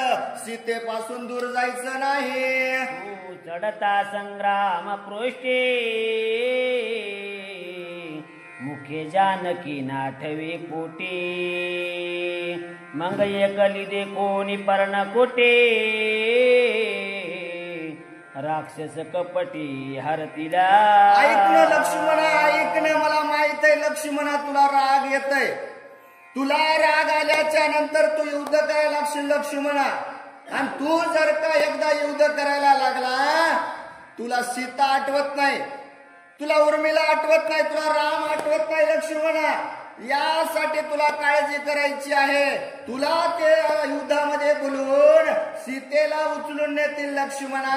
सीतेपासून दूर जायचं नाही. तू चढता संग्राम पृष्ठे मुखे जानकी नाठवे कोटे मग एकली दे कोणी पर्णकोटे राक्षस कपटी हरतीला. ऐक ना लक्ष्मणा ऐक ना. मला माहित आहे लक्ष्मणा तुला राग येतय. तुला राग आल्याच्या नंतर तू युद्ध करायला लागशील लक्ष्मणा. आणि तू जर का एकदा युद्ध करायला लागला तुला सीता आठवत नाही तुला उर्मिला आठवत नाही तुला राम आठवत नाही लक्ष्मणा. यासाठी तुला काळजी करायची आहे. तुला ते युद्धामध्ये बोलून सीतेला उचलून नेतील लक्ष्मणा.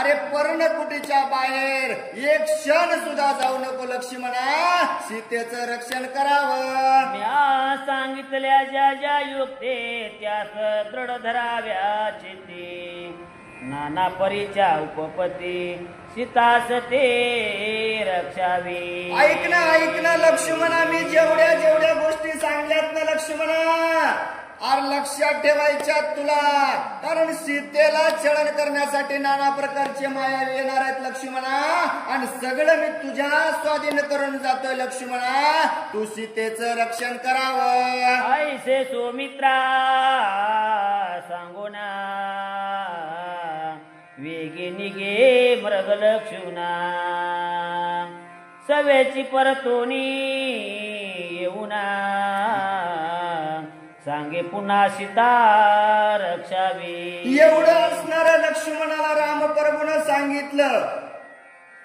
अरे पर्णकुटीच्या बाहेर एक क्षण सुद्धा जाऊ नको लक्ष्मणा. सीतेचं रक्षण करावं. म्या सांगितल्या ज्या ज्या युक्ते त्यास दृढ धराव्या चित्ते नाना परीच्या उपपती सीतास ते रक्षावी. ऐक ना लक्ष्मणा. मी जेवढ्या जेवढ्या गोष्टी सांगल्यात ना लक्ष्मणा आर लक्षात ठेवायच्या तुला. कारण सीतेला छळन करण्यासाठी नाना प्रकारचे माया येणार आहेत लक्ष्मणा. आणि सगळं मी तुझ्या स्वाधीन करून जातोय लक्ष्मणा. तू सीतेचं रक्षण करावं. ऐसे सुमित्रा सांगू ना वेगे निघे मृग लक्ष्मणा सवेची परतोनी येऊना सांगे पुन्हा सीता रक्षावी. एवढं असणाऱ्या लक्ष्मणाला रामप्रभूनं सांगितलं.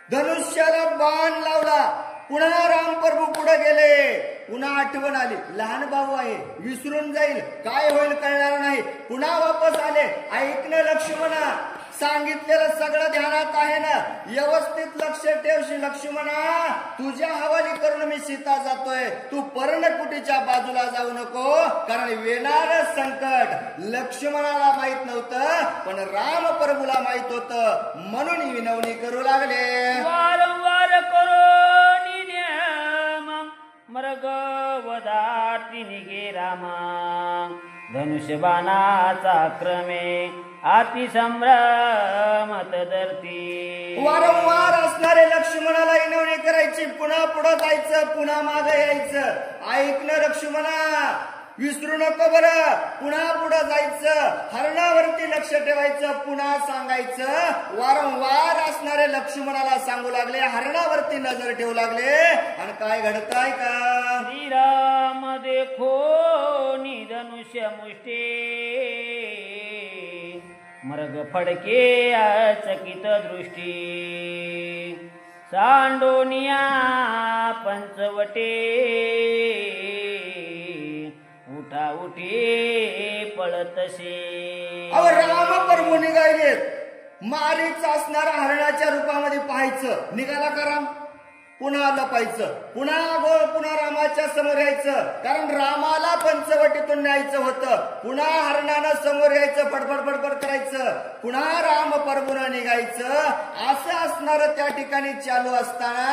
धनुष्याला बाण लावला. पुन्हा रामप्रभू पुढे गेले. पुन्हा आठवण आली लहान भाऊ आहे विसरून जाईल काय होईल कळणार नाही. पुन्हा वापस आले. ऐकणं लक्ष्मणा सांगितलेलं सगळं ध्यानात आहे ना. व्यवस्थित लक्ष ठेवशी लक्ष्मणा. तुझ्या हवाली करून मी सीता जातोय. तू पर्णकुटीच्या बाजूला जाऊ नको. कारण येणार संकट लक्ष्मणाला माहित नव्हतं पण रामप्रभूला माहित होतं म्हणून विनवणी करू लागले. वारंवार करो मृग वदाती निघे रामा धनुष्यबाणाचा क्रमे अति संभ्रमत धरती. वारंवार असणारे लक्ष्मणाला विनवणी करायची. पुन्हा पुढे जायचं पुन्हा मागे यायचं. ऐकणं लक्ष्मणा विसरू नको बरं. पुन्हा पुढे जायचं हरणावरती लक्ष ठेवायचं. पुन्हा सांगायचं. वारंवार असणारे लक्ष्मणाला सांगू लागले. हरणावरती नजर ठेवू लागले. आणि काय घडतंय का श्रीराम देखो धनुष्य मुष्टे मृग फडके चकित दृष्टी सांडोनिया पंचवटे उठा उठी पळतसे. अहो राम प्रभू निघालेत. मारीच असणारा हरणाच्या रूपामध्ये पाहायचं. निघाला का राम? पुन्हा लपायचं, पुन्हा रामाच्या समोर यायचं. कारण रामाला पंचवटीतून न्यायचं होतं. पुन्हा हरणानं समोर यायचं, फडफड फडफड करायचं. पुन्हा राम प्रभूनं निघायचं. असं असणार त्या ठिकाणी चालू असताना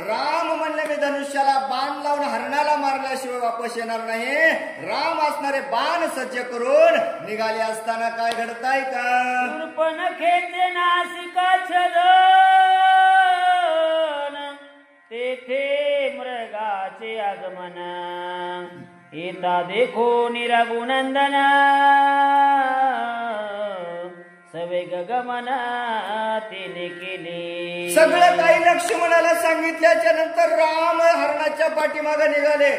राम म्हणले मी धनुष्याला बाण लावून हरणाला मारल्याशिवाय वापस येणार नाही. राम असणारे बाण सज्ज करून निघाले असताना काय घडताय का? शूर्पणखेचे नासिका छदन तेथे मृगाचे आगमन. येता देखो निरगुनंदन सवेग गमन तिने केले. सगळं काही लक्ष्मणाला सांगितल्याच्या नंतर राम हरणाच्या पाठीमागे निघाले.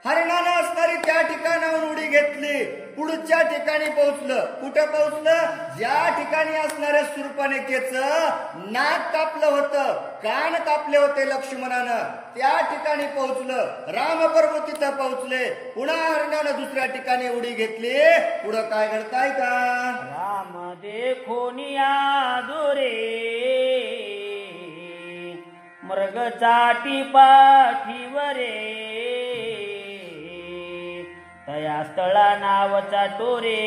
हरणानं असणारी त्या ठिकाणाहून उडी घेतली. पुढच्या ठिकाणी पोहोचलं. कुठं पोहोचलं? ज्या ठिकाणी असणाऱ्या शूर्पणखेचं नाक कापलं होतं, कान कापले होते लक्ष्मणानं, त्या ठिकाणी पोहोचलं. रामप्रभू तिथं पोहोचले. पुन्हा हरणानं दुसऱ्या ठिकाणी उडी घेतली. पुढं काय घडताय का? राम देखोनिया दुरे मृग चाटी पाठीवरे. तया स्थळा नावचा टोरे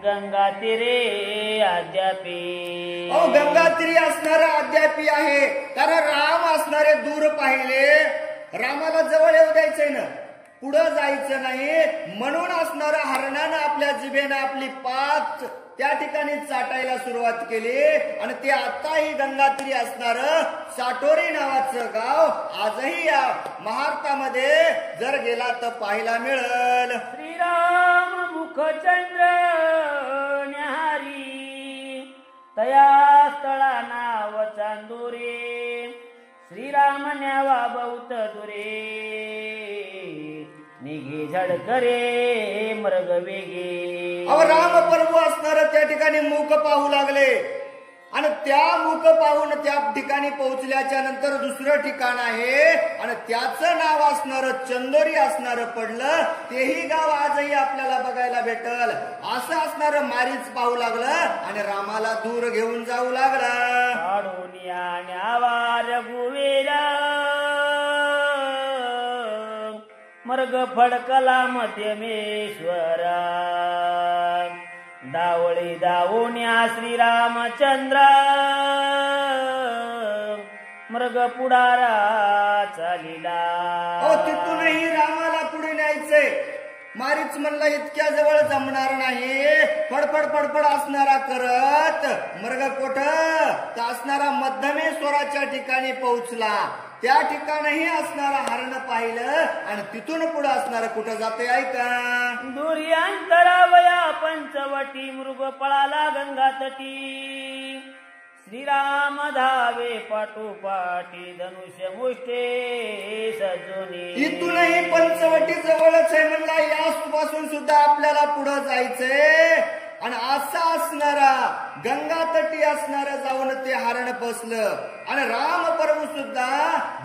गंगा तीरे अद्यापी. अहो गंगा तीरी असणारा अद्यापी आहे. कारण राम असणारे दूर पाहिले. रामाला जवळ येऊ द्यायचंय ना, पुढं जायचं नाही. म्हणून असणारा हरणानं आपल्या जिभेनं आपली पाच त्या ठिकाणी चाटायला सुरुवात केली. आणि ते आताही गंगातीरी असणार साटोरी नावाचं गाव आजही या महाराष्ट्रामध्ये जर गेला तर पाहायला मिळेल. श्रीराम मुखचंद्र न्याहारी तया स्थळा नाव चांदोरे. श्रीराम न्यावा बहुत दुरे निघे झडकरे मृग वेगे. अहो राम प्रभू असणार त्या ठिकाणी मुख पाहू लागले. आणि त्या मुख पाहून त्या ठिकाणी पोहोचल्याच्या नंतर दुसरं ठिकाण आहे आणि त्याचं नाव असणार चंदोरी असणार पडलं. तेही गाव आजही आपल्याला बघायला भेटल. असं असणार मारीच पाहू लागलं आणि रामाला दूर घेऊन जाऊ लागला. काढून या न्यावा रघुवीरा मृग फडकला मध्यमेश्वरा. दावळी दावोन्या श्रीरामचंद्र मृग पुढारा चालिला. तिथूनही रामाला पुढे न्यायचंय. मारीच म्हणला इतक्या जवळ जमणार नाही. फडफड फडफड असणारा करत मृग कोठ असणारा मध्यमेश्वराच्या ठिकाणी पोहोचला. त्या ठिकाणही असणारा हरण पाहिलं आणि तिथून पुढे असणार कुठं जाते ऐका. दुर्यांतरावया पंचवटी मृग पळाला गंगा तटी. श्रीराम धावे पाठोपाठी धनुष्य मुष्टे सजोनी. इथूनही पंचवटी जवळच आहे म्हणला. यापासून सुद्धा आपल्याला पुढे जायचंय. आणि असा असणारा गंगा तटी असणारा जाऊन ते हरण बसलं आणि राम प्रभू सुद्धा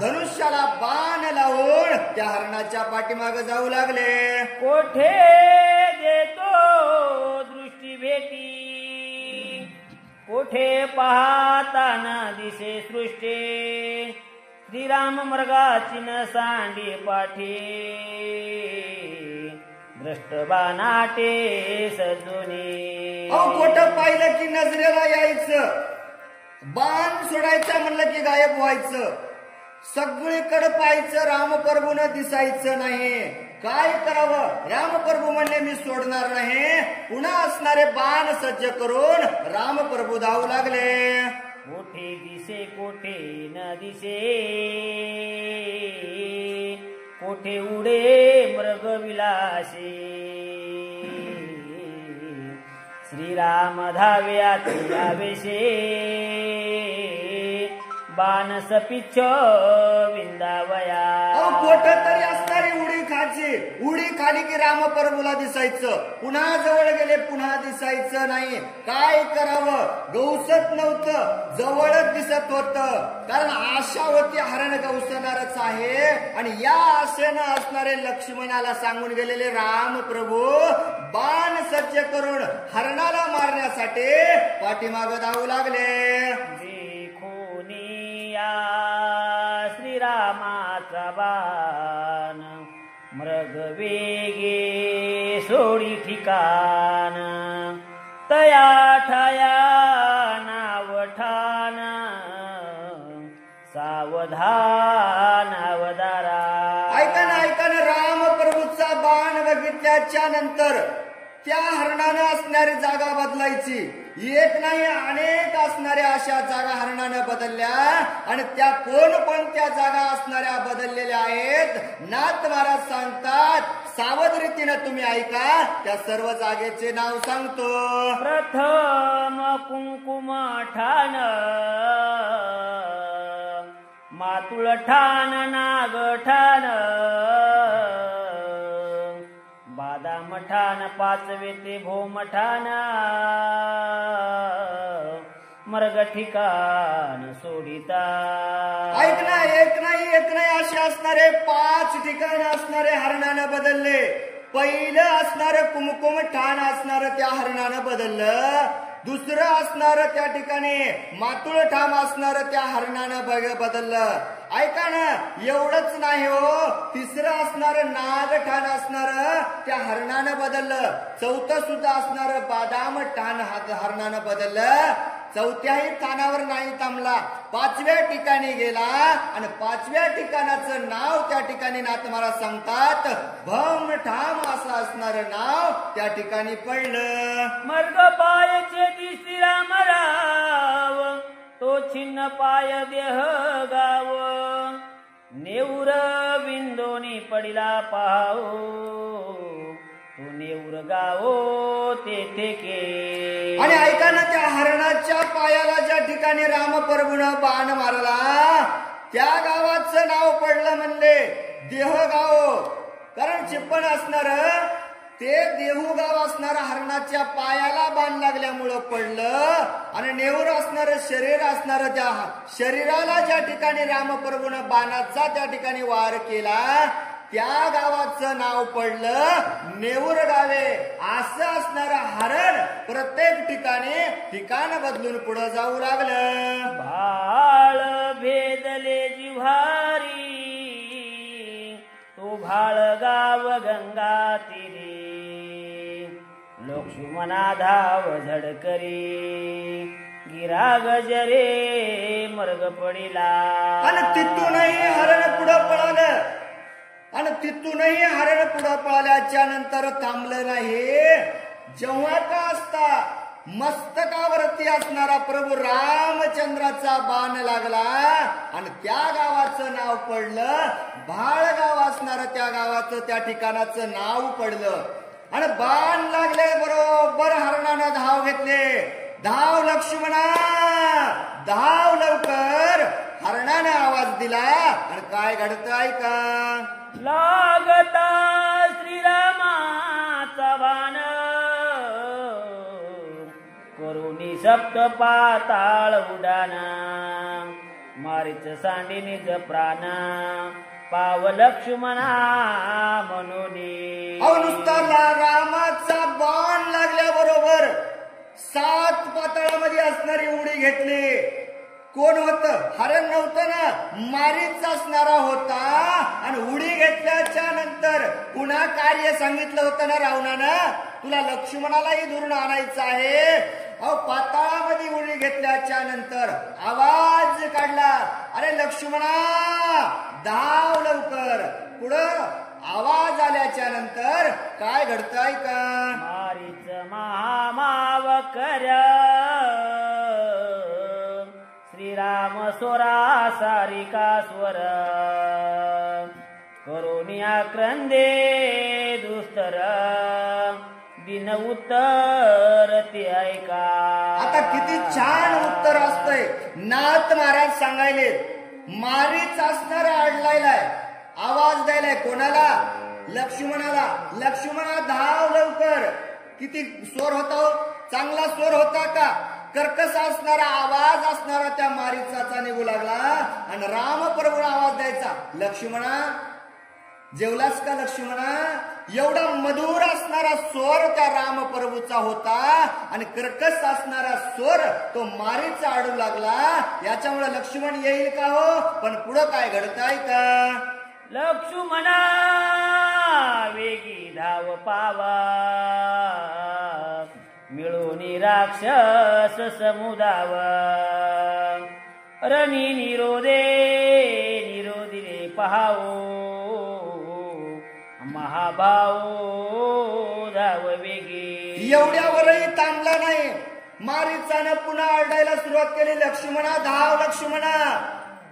धनुष्याला बाण लावून त्या हरणाच्या पाठीमागे जाऊ लागले. कोठे देतो दृष्टी भेटी कोठे पाहताना दिसे सृष्टी. श्रीराम मृगाची न सांडी पाठी दृष्ट बानाटे सजुनी. खोटं पाहिलं की नजरेला यायचं. बाण सोडायचं म्हणलं की गायब व्हायचं. सगळीकडे पाहायचं, रामप्रभून दिसायचं नाही. काय करावं? रामप्रभू म्हणले मी सोडणार नाही. पुन्हा असणारे बाण सज्ज करून रामप्रभू धावू लागले. कोठे दिसे कोठे न दिसे कोठे उडे मृग विलासे. श्रीराम धाव्या तुझ्या वेशे बाण सपिच्छ विंदावया. कोठ तरी असणारी उडी खायची. उडी खाली की रामप्रभूला दिसायचं. पुन्हा जवळ गेले पुन्हा दिसायचं नाही. काय करावं गवसत नव्हतं, जवळच दिसत होत. कारण आशा होती हरण गवसणारच आहे. आणि या आशेनं असणारे लक्ष्मणाला सांगून गेलेले रामप्रभू बाण सज्ज करून हरणाला मारण्यासाठी पाठीमाग धावू लागले. श्रीरामाचा बाण मृग वेगे सोडी ठिकाण. तया ठाया नाव ठाण सावधान अवदारा. ऐका ना रामप्रभूचा बाण बघितल्याच्या नंतर त्या हरणानं असणारी जागा बदलायची. एक नाही अनेक असणाऱ्या अशा जागा हरणानं बदलल्या. आणि त्या कोणत्या जागा असणाऱ्या बदललेल्या आहेत. नाथ महाराज सांगतात सावध रीतीनं तुम्ही ऐका. त्या सर्व जागेचे नाव सांगतो. प्रथम कुंकुम ठाण मातुळ ठाण नाग ठाण बादाम ठाण पाचवे ते भोम ठाण मर्ग ठिकाण सोडिता. ऐक ना एक नाही असे असणारे 5 ठिकाण असणारे हरणानं बदलले. पहिलं असणार कुमकुम ठाण असणार त्या हरणानं बदललं. दुसरं असणार त्या ठिकाणी मातुळ ठाम असणार त्या हरणानं बदललं. ऐका ना एवढंच नाही हो, तिसरं असणार नाग ठाण असणार त्या हरणानं बदललं. चौथं सुद्धा असणार बादाम ठाण हरणानं बदललं. चौथ्याही स्थानावर नाही थांबला, 5व्या ठिकाणी गेला. आणि 5व्या ठिकाणाचं नाव त्या ठिकाणी नाथ महाराज सांगतात भम ठाम असं असणार नाव त्या ठिकाणी पडलं. मर्ग पायचे दिसती रामराव तो छिन्न पाय देह गाव. नेऊर विंदोनी पडिला पाहू तू नेऊर गावो तेथे के. आणि ऐका ना त्या हरणाच्या पायाला ज्या ठिकाणी रामप्रभूनं बाण मारला त्या गावाचं नाव पडलं म्हणले देहगाव. कारण चिप्पण असणार ते देहू गाव असणार हरणाच्या पायाला बाण लागल्यामुळं पडलं. आणि नेऊर असणार शरीर असणार त्या शरीराला ज्या ठिकाणी रामप्रभूनं बाणाचा त्या ठिकाणी वार केला त्या गावाचं नाव पडलं नेऊर गावे. असं असणारं हरण प्रत्येक ठिकाणी ठिकाण बदलून पुढे जाऊ लागलं. भाळ भेदले जिव्हारी तो भाळ गाव गंगा तीरी. लक्ष्मणा धाव झडकरी गिरा गजरे मर्ग पडिला. आणि तिथूनही हरण पुढं पळालं. आणि तिथूनही हरण पुढं पळाल्याच्या नंतर थांबलं नाही. जेव्हा का असता मस्तकावरती असणारा प्रभू रामचंद्राचा बाण लागला आणि त्या गावाचं नाव पडलं भाळ गाव असणार त्या गावाचं त्या ठिकाणाचं नाव पडलं. आणि बाण लागले बरोबर हरणानं धाव घेतले. धाव लक्ष्मणा धाव लवकर. हरणाने आवाज दिला आणि काय घडतं ऐका. लागता श्रीरामाचा बाण करुणी सप्त पाताळ उडाण. मारीच सांडी निज प्राण पाव लक्ष्मणा म्हणून. नुसता रामाचा बाण लागल्याबरोबर 7 पाताळामध्ये असणारी उडी घेतली. कोण होत हरण नव्हतं ना, मारीच असणारा होता. आणि उडी घेतल्याच्या नंतर पुन्हा कार्य सांगितलं होतं ना रावणानं तुला लक्ष्मणालाही धरून आणायचं आहे. पाताळामध्ये उडी घेतल्याच्या नंतर आवाज काढला अरे लक्ष्मणा धाव लवकर. पुढं आवाज आल्याच्या नंतर काय घडतंय का. मारीच महामाव कर श्रीराम स्वरा सारिका स्वर करुणिया क्रंदे दुस्तर दिन उत्तर ते ऐका. आता किती छान उत्तर असतंय. नाथ महाराज सांगायले मारीच असणार अडलायलाय, आवाज द्यायलाय कोणाला? लक्ष्मणाला. लक्ष्मणा धाव लवकर. किती स्वर होता हो? चांगला स्वर होता का? कर्कश असणारा आवाज असणारा त्या मारीचाचा निघू लागला आणि रामप्रभूला आवाज द्यायचा, लक्ष्मणा जेवलास का लक्ष्मणा? एवढा मधुर असणारा स्वर त्या रामप्रभूचा होता आणि कर्कश असणारा स्वर तो मारीचा आडू लागला. याच्यामुळे लक्ष्मण येईल का हो? पण पुढं काय घडतंय का? लक्ष्मणा वेगी धाव पावा, मिळून राक्षस समुदाव. रणी निरोधिले पहावो, महाभाऊ धाव वेगी. एवढ्यावरही थांबला नाही. मारीचानं पुन्हा आरडायला सुरुवात केली, लक्ष्मणा धाव लक्ष्मणा.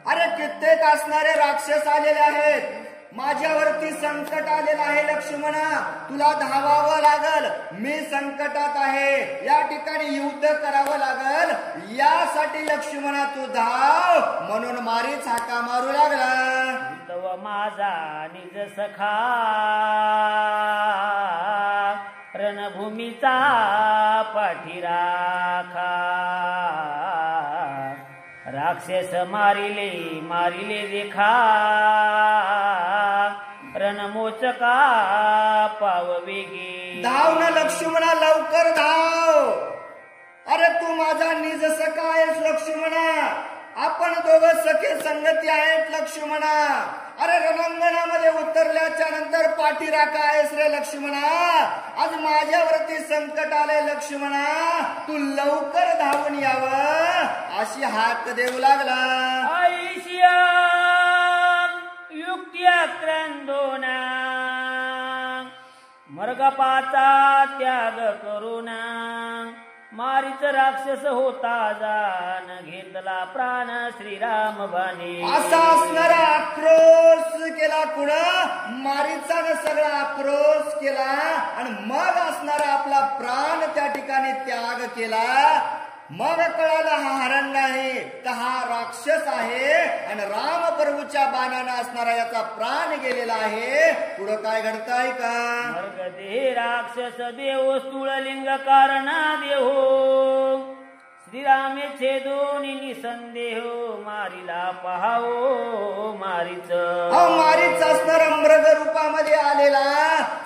अरे कित्येक असणारे राक्षस आलेले आहेत, माझ्यावरती संकट आलेलं आहे लक्ष्मणा, तुला धावावं लागल. मी संकटात आहे, या ठिकाणी युद्ध करावं लागल. यासाठी लक्ष्मणा तू धाव. म्हणून मारीच हाका मारू लागला. तव माझा निज सखा, रणभूमीचा पाठीराखा. राक्षस मारिले देखा, रणमोचका पाव वेगी. धाव ना लक्ष्मणा, लवकर धाव. अरे तू माझा निज सखा आहेस लक्ष्मणा, आपण दोघं सखे संगती आहेत लक्ष्मणा. अरे रणांगणामध्ये उतरल्याच्या नंतर पाठीराखा आहेस रे लक्ष्मणा. आज माझ्यावरती संकट आलंय लक्ष्मणा, तू लवकर धावून यावं अशी हाक देऊ लागला. आयुष्य युक्त्या क्रंदोना, मर्गपाचा त्याग करुणा. मारीच राक्षस होता जान, घेतला प्राण श्रीराम बाणे. असा असणारा आक्रोश केला कुणा? मारीचानं सगळा आक्रोश केला आणि मग असणारा आपला प्राण त्या ठिकाणी त्याग केला. मग कळालं हा हरण नाही तर हा राक्षस आहे आणि रामप्रभूच्या बाणानं असणारा याचा प्राण गेलेला आहे. पुढं काय घडतंय का? मर्ग दे राक्षस देव, स्थूळलिंग कारणा देव. श्रीरामे छेदोन निसंदेह, मारीला पहावो मारीच. मारीच असणारा मृग रूपामध्ये आलेला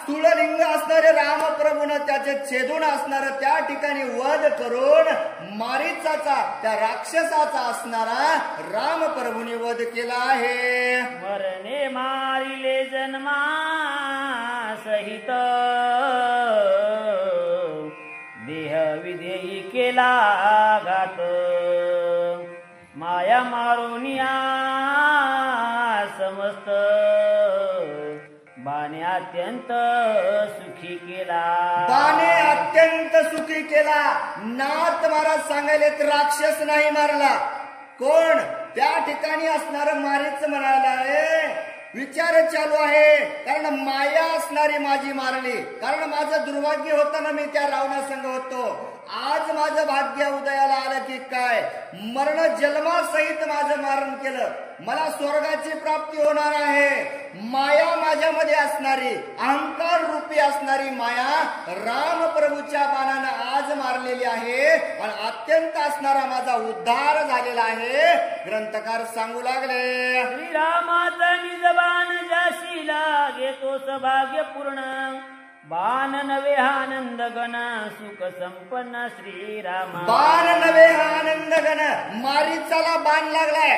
स्थूललिंग असणारे रामप्रभूनं त्याचे छेदून असणार त्या ठिकाणी वध करून मारीचाचा त्या राक्षसाचा असणारा रामप्रभूने वध केला आहे. मरणे मारिले जन्मा सहित, देह विधेयी केला घात. माया मारुनिया समस्त, बाणे अत्यंत सुखी केला. बाणे अत्यंत सुखी केला. नाथ महाराज सांगायले राक्षस नाही मारला. कोण? त्या ठिकाणी असणार मारीच म्हणाला आहे. विचार चालू आहे, कारण माया असणारी माझी मारली. कारण माझं दुर्भाग्य होतं ना, मी त्या रावणासंग होतो. आज माझं भाग्य उदयाला आलं की काय? मरण जन्मासहित माझं मारण केलं. मला स्वर्गाची प्राप्ती होणार आहे. माया माझ्यामध्ये असणारी, अहंकार रूपी असणारी माया रामप्रभूच्या बाणानं आज मारलेली आहे आणि अत्यंत असणारा माझा उद्धार झालेला आहे. ग्रंथकार सांगू लागले, श्रीरामाचा निजबाण जाशीला, घेतो सौभाग्य पूर्ण. बाण नवे आनंद गण, सुख संपन्न श्रीराम. बाण नवे आनंद गण. मारीचाला बाण लागलाय.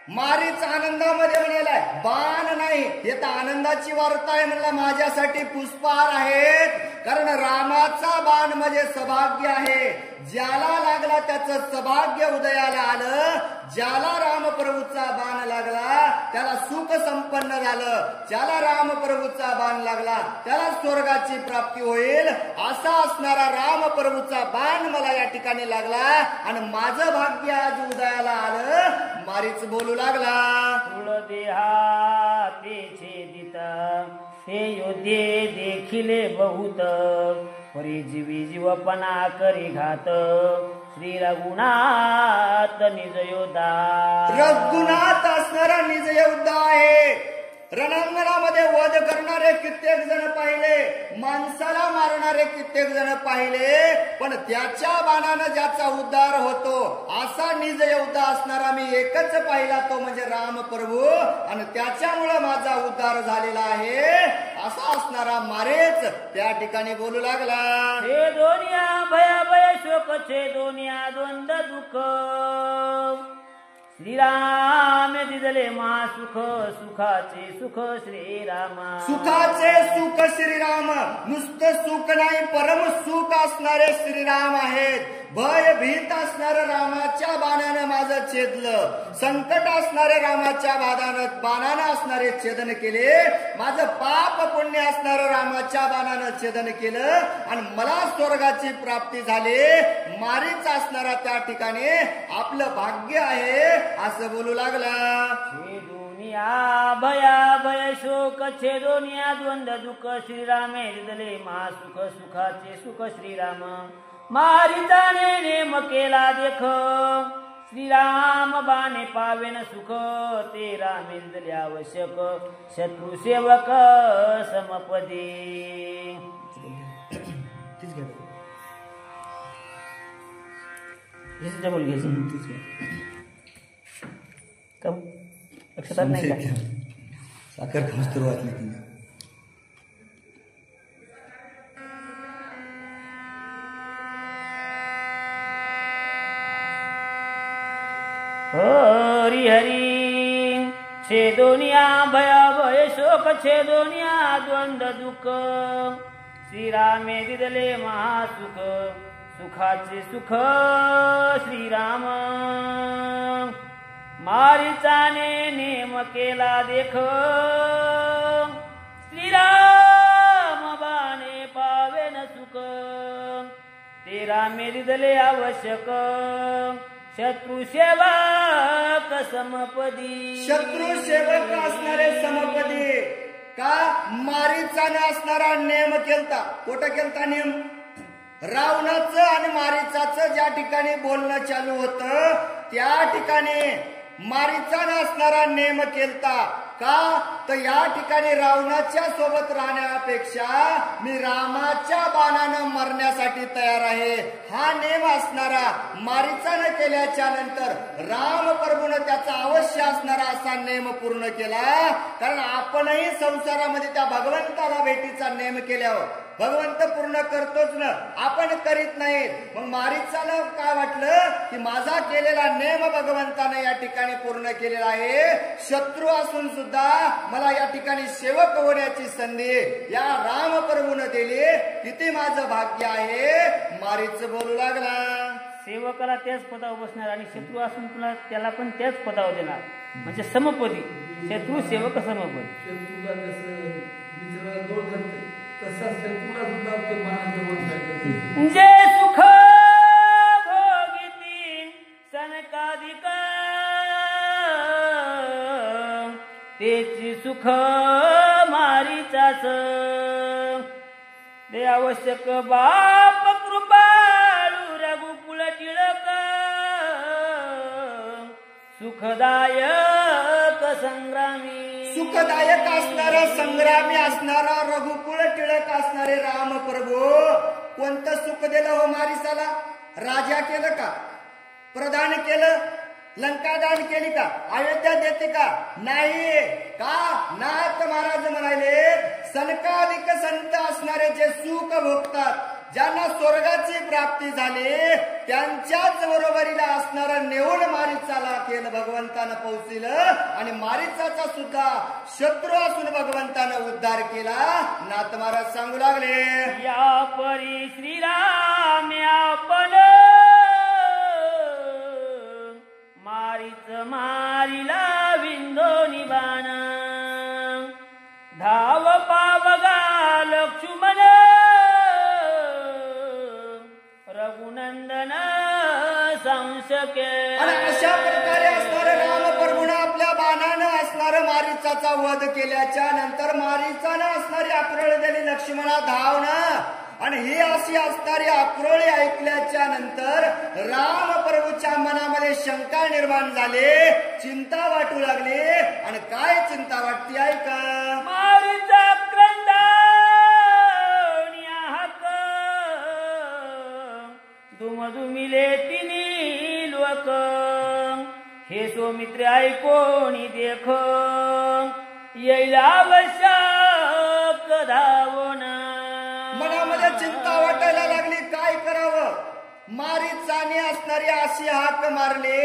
मारीच आनंदामध्ये म्हणालाय, बाण नाही. हे तर आनंदाची वार्ता आहे. म्हणला माझ्यासाठी पुष्पहार आहेत. कारण रामाचा बाण म्हणजे सौभाग्य आहे. ज्याला लागला त्याचं सौभाग्य उदयाला आलं. ज्याला रामप्रभूचा बाण लागला त्याला सुख संपन्न झालं. ज्याला रामप्रभूचा बाण लागला त्याला स्वर्गाची प्राप्ती होईल. असा असणारा रामप्रभूचा बाण मला या ठिकाणी लागला आणि माझं भाग्य आज उदयाला आलं. मारीच बोलू लागला, तुळ देहा ते छेदित, हे योद्धे देखिले बहुत. परी जीवी जीवपणा करी घात श्री रघुनाथ निज योद्धा. रघुनाथ असणारा निज योद्धा आहे. रणांगणामध्ये वध करणारे कित्येक जण पाहिले, माणसाला मारणारे कित्येक जण पाहिले, पण त्याच्या बाणानं ज्याचा उद्धार होतो असा निज योद्धा असणारा मी एकच पाहिला, तो म्हणजे राम प्रभू, आणि त्याच्यामुळे माझा उद्धार झालेला आहे असा असणारा मारेच त्या ठिकाणी बोलू लागला. हे दोनिया भया भय शोक छे दोनिया द्वंद दुःख श्रीराम दिदले महासुख सुखाचे सुख श्रीराम. सुखाचे सुख श्रीराम, नुसतं सुख नाही परम सुख असणारे श्रीराम आहेत. भय भीत असणारं रामाच्या बाणानं माझं छेदलं, संकट असणारे रामाच्या बाणानं असणारे छेदन केले, माझं पाप पुण्य असणारं रामाच्या बाणानं छेदन केलं आणि मला स्वर्गाची प्राप्ती झाली. मारीच असणारा त्या ठिकाणी आपलं भाग्य आहे असं बोलू लागला. छे दुनिया भया भय शोक छे दोनिया द्वंद दुःख श्रीरामे दिदले महासुख सुखाचे सुख श्रीराम. मारिताने नेम केला देख श्रीराम बाणे पावेन सुख ते रामे दिदले आवश्यक शत्रु सेवक समपदी. डबल घ्यायचं लक्षात नाही का? साखर खास तर वाटली की हरी हरी छे दोनिया भया भय शोक छे दोनिया द्वंद दुःख श्रीरामे दिदले महासुख सुखाचे सुख श्रीराम. मारीचाने नेम केला देख श्रीराम बाणे पावेन सुख ते रामे दिदले आवश्यक शत्रु सेवक समपदी. शत्रु सेवक असणारे समपदी. का मारीचाने असणारा नेम केलता. कुठं केलता नेम? रावणाचं आणि मारीचाचं ज्या ठिकाणी बोलणं चालू होतं त्या ठिकाणी मारीचाने असणारा नेम केलता. का तर या ठिकाणी रावणाच्या सोबत राहण्यापेक्षा मी रामाच्या बाणानं मरण्यासाठी तयार आहे हा नेम असणारा मारीचानं केल्याच्या नंतर राम प्रभूनं त्याचा अवश्य असणारा असा नेम पूर्ण केला. कारण आपणही संसारामध्ये त्या भगवंताला भेटीचा नेम केल्यावर भगवंत पूर्ण करतोच ना, आपण करीत नाहीत. मग मारीचाला काय वाटलं की माझा केलेला नेम भगवंतानं या ठिकाणी पूर्ण केलेला आहे. शत्रू असून सुद्धा मला या ठिकाणी सेवक होण्याची संधी या राम प्रभूने दिली. किती माझं भाग्य आहे. मारीच बोलू लागला. सेवकाला त्याच पदावर बसणार आणि शत्रू असून तुला त्याला पण त्याच पदावर देणार म्हणजे समपदी. शत्रू सेवक समपदी. जे सुख भोगिती सनकादिक तेची सुख मारीचाच ते आवश्यक बाप कृपाळू रघुकुल टिळक सुखदायक संग्रामी. सुखदायक असणारा संग्रामी असणारा रघुकुळ टिळक असणारे राम प्रभू कोणतं सुख दिलं हो मारीसाला? राजा केलं का? प्रधान केलं? लंकादान केली का? अयोध्या देते का? नाही. का? नाथ महाराज म्हणाले सनकादिक संत असणारे जे सुख भोगतात ज्यांना स्वर्गाची प्राप्ती झाली त्यांच्याच बरोबरीला असणारं नेऊन मारीचाला केलं भगवंतानं पोहोचलं आणि मारीचाचा सुद्धा शत्रू असून भगवंतानं उद्धार केला. नाथ महाराज सांगू लागले या परी श्रीराम आपण मारीच मारिला विंदोनी बाण धाव पावगा लक्ष्मण रघुनंदन संशके. आणि अशा प्रकारे असणारं राम प्रभूनं आपल्या बाणानं असणारं मारीचाचा वध केल्याच्या नंतर मारीचानं असणारी आक्रळ दिली लक्ष्मणा धावणं आणि ही अशी असणारी आक्रोळी ऐकल्याच्या नंतर रामप्रभूच्या मनामध्ये शंका निर्माण झाली, चिंता वाटू लागली. आणि काय चिंता वाटते ऐका. मारीचा दुमदुमिले तिन्ही लोक, हे सौमित्र ऐकोनी देख, येईल आवश्यक धावण. मनामध्ये चिंता वाटायला लागली, काय करावं. मारीचाने असणारी अशी हाक मारली,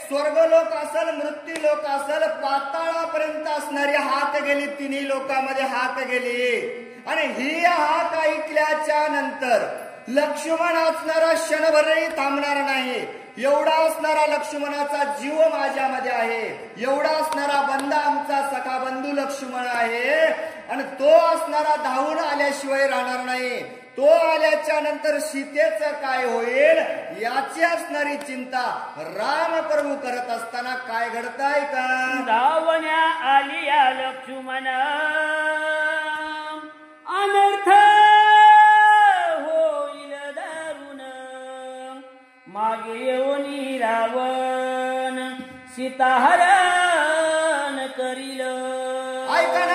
स्वर्गलोक असल, मृत्यू लोक असल, पाताळापर्यंत असणारी हाक गेली, तिन्ही लोकांमध्ये हाक गेली. आणि ही हाक ऐकल्याच्या नंतर लक्ष्मण असणारा क्षणभरही थांबणार नाही. एवढा असणारा लक्ष्मणाचा जीव माझ्यामध्ये आहे, एवढा असणारा बंदा आमचा सखा बंधू लक्ष्मण आहे. आणि तो असणारा धावून आल्याशिवाय राहणार नाही. तो आल्याच्या नंतर सीतेचं काय होईल याची असणारी चिंता रामप्रभू करत असताना काय घडतंय का. धावण्या आलिया लक्ष्मण अनर्थ मागे येऊनी रावण सीताहरण करील. ऐका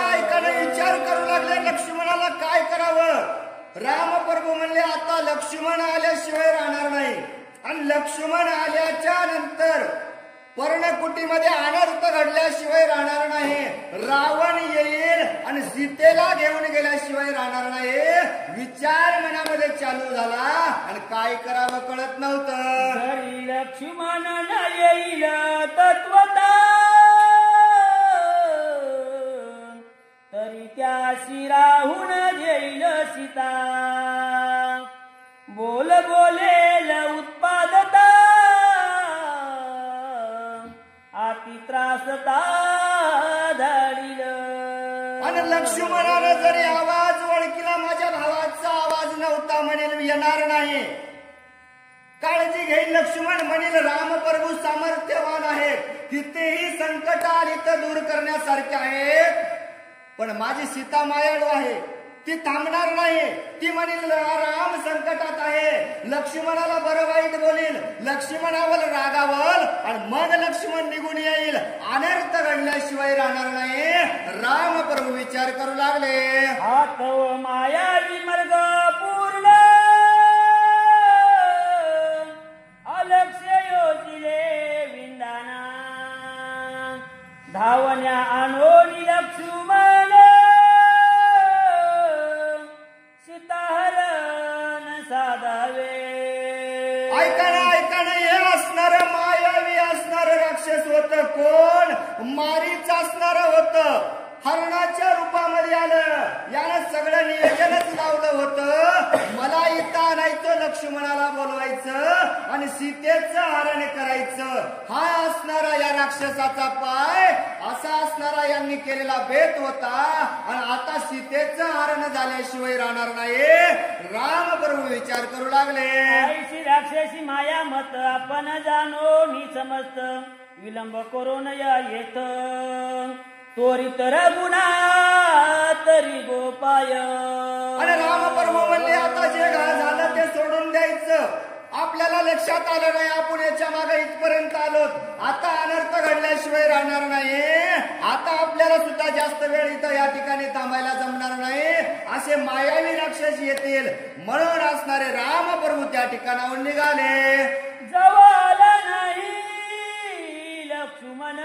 ना विचार करू लागले लक्ष्मणाला काय करावं. रामप्रभू म्हणले आता लक्ष्मण आल्याशिवाय राहणार नाही. आणि लक्ष्मण आल्याच्या नंतर पर्णकुटीमध्ये अनर्थ घडल्याशिवाय राहणार नाही. रावण येईल आणि सीतेला घेऊन गेल्याशिवाय राहणार नाही. विचार मनामध्ये चालू झाला आणि काय करावं कळत नव्हतं. जरी लक्ष्मण न येईल तत्वता, तरी त्याशी राहून येईल सीता. बोलेल उत्पादता, अति त्रासता धाडील. आणि लक्ष्मणानं जरी आवाज ओळखला, माझ्या भावाचा आवाज नव्हता म्हणेल येणार नाही. काळजी घेईल लक्ष्मण म्हणेल रामप्रभू सामर्थ्यवान आहेत, कितीही संकट आली तर दूर करण्यासारखे आहेत. पण माझी सीता मायाळू आहे, ती थांबणार नाही. ती म्हणेल राम संकटात आहे, लक्ष्मणाला बरं वाईट बोलील, लक्ष्मणावर रागावल आणि मग लक्ष्मण निघून येईल. अनर्थ घडल्याशिवाय राहणार नाही. रामप्रभू विचार करू लागले. हात मायावी मार्ग पूर्ण अलक्ष योजिले विंदाना, धावण्या आणोनी लक्ष्मण सीताहरण साधावे. ऐका ना हे असणार मायावी असणार राक्षस होत कोण. मारीच असणार होत. हरणाच्या रूपामध्ये आलं. यानं सगळं नियोजनच लावलं होतं. मला इथं आणायचं, लक्ष्मणाला बोलवायचं आणि सीतेचं हरण करायचं. हा असणारा या राक्षसाचा पाय, असा असणारा यांनी केलेला बेत होता. आणि आता सीतेचं हरण झाल्याशिवाय राहणार नाही. रामप्रभू विचार करू लागले. ऐशी राक्षसी माया मत आपण जाणो नि समजत, विलंब करून या येत त्वरित रघुना तरी गोपाय. आणि रामप्रभू म्हणले आता जे झालं ते सोडून द्यायचं. आपल्याला लक्षात आलं नाही आपण याच्या मागे इथपर्यंत आलो. आता अनर्थ घडल्याशिवाय राहणार नाही. आता आपल्याला सुद्धा जास्त वेळ इथं या ठिकाणी थांबायला जमणार नाही. असे मायावी राक्षस येतील. म्हणून असणारे रामप्रभू त्या ठिकाणावर निघाले. जवळ नाही लक्ष्मण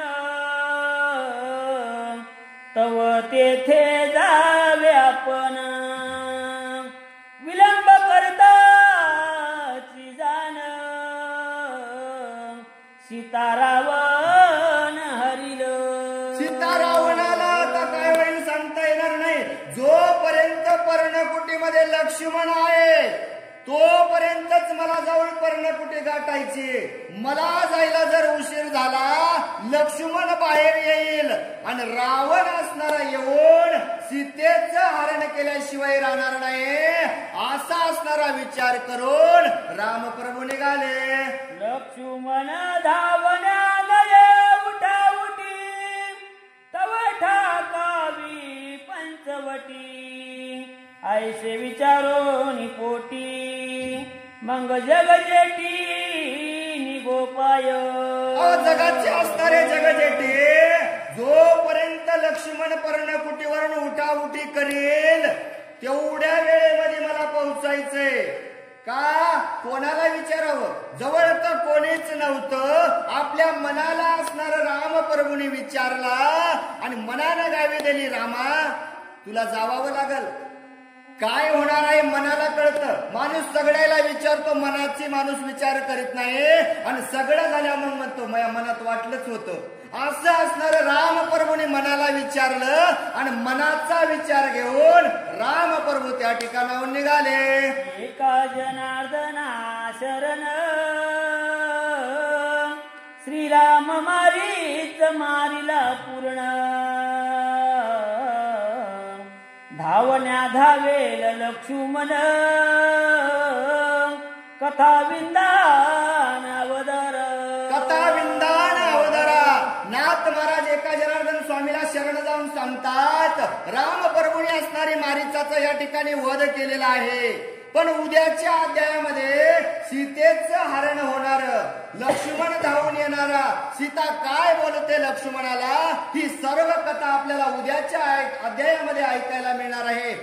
तव तेथे जावे आपण, विलंब करताची जाण सीतारावण हरिल. सीतारावणाला आता काय होईल सांगता येणार नाही. जोपर्यंत पर्णकुटीमध्ये लक्ष्मण आहे तोपर्यंतच मला जाऊन पर्णकुटी गाठायची. मला जायला जर उशीर झाला लक्ष्मण बाहेर येईल आणि रावण असणारा येऊन सीतेचं हरण केल्याशिवाय राहणार नाही. असा असणारा विचार करून रामप्रभू निघाले. लक्ष्मण धावण्यालये उठा उठी, तव ठाकावी पंचवटी, ऐसे विचारोनी पोटी मग जग जेटी निगोपाय. जगाचे असणारे जगजेटे जोपर्यंत लक्ष्मण पर्णकुटीवरून उठाउठी करेल तेवढ्या वेळेमध्ये मला पोहोचायचंय. का कोणाला विचारावं, जवळ तर कोणीच नव्हतं. आपल्या मनाला असणारा राम प्रभूने विचारला आणि मनानं गावी दिली, रामा तुला जावावं लागल. काय होणार आहे मनाला कळतं. माणूस सगळ्याला विचारतो, मनाची माणूस विचार करीत नाही. आणि सगळं झाल्या मग म्हणतो माझ्या मनात वाटलंच होतं. असं असणार राम प्रभूने मनाला विचारलं आणि मनाचा विचार घेऊन राम प्रभू त्या ठिकाणाहून निघाले. एका जनार्दना शरण श्रीराम मारीच मारिला पूर्ण. धावण्या धावेल लक्ष्मण कथा विंदान अवदर. कथा विंदान अवदरा. नाथ महाराज एका जनार्दन स्वामीला शरण जाऊन सांगतात, राम प्रभूने असणारी मारीचाचा या ठिकाणी वध केलेला आहे. पण उद्याच्या अध्यायामध्ये सीतेचं हरण होणार, लक्ष्मण धावून येणारा, सीता काय बोलते लक्ष्मणाला, ही सर्व कथा आपल्याला उद्याच्या अध्यायामध्ये ऐकायला मिळणार आहे.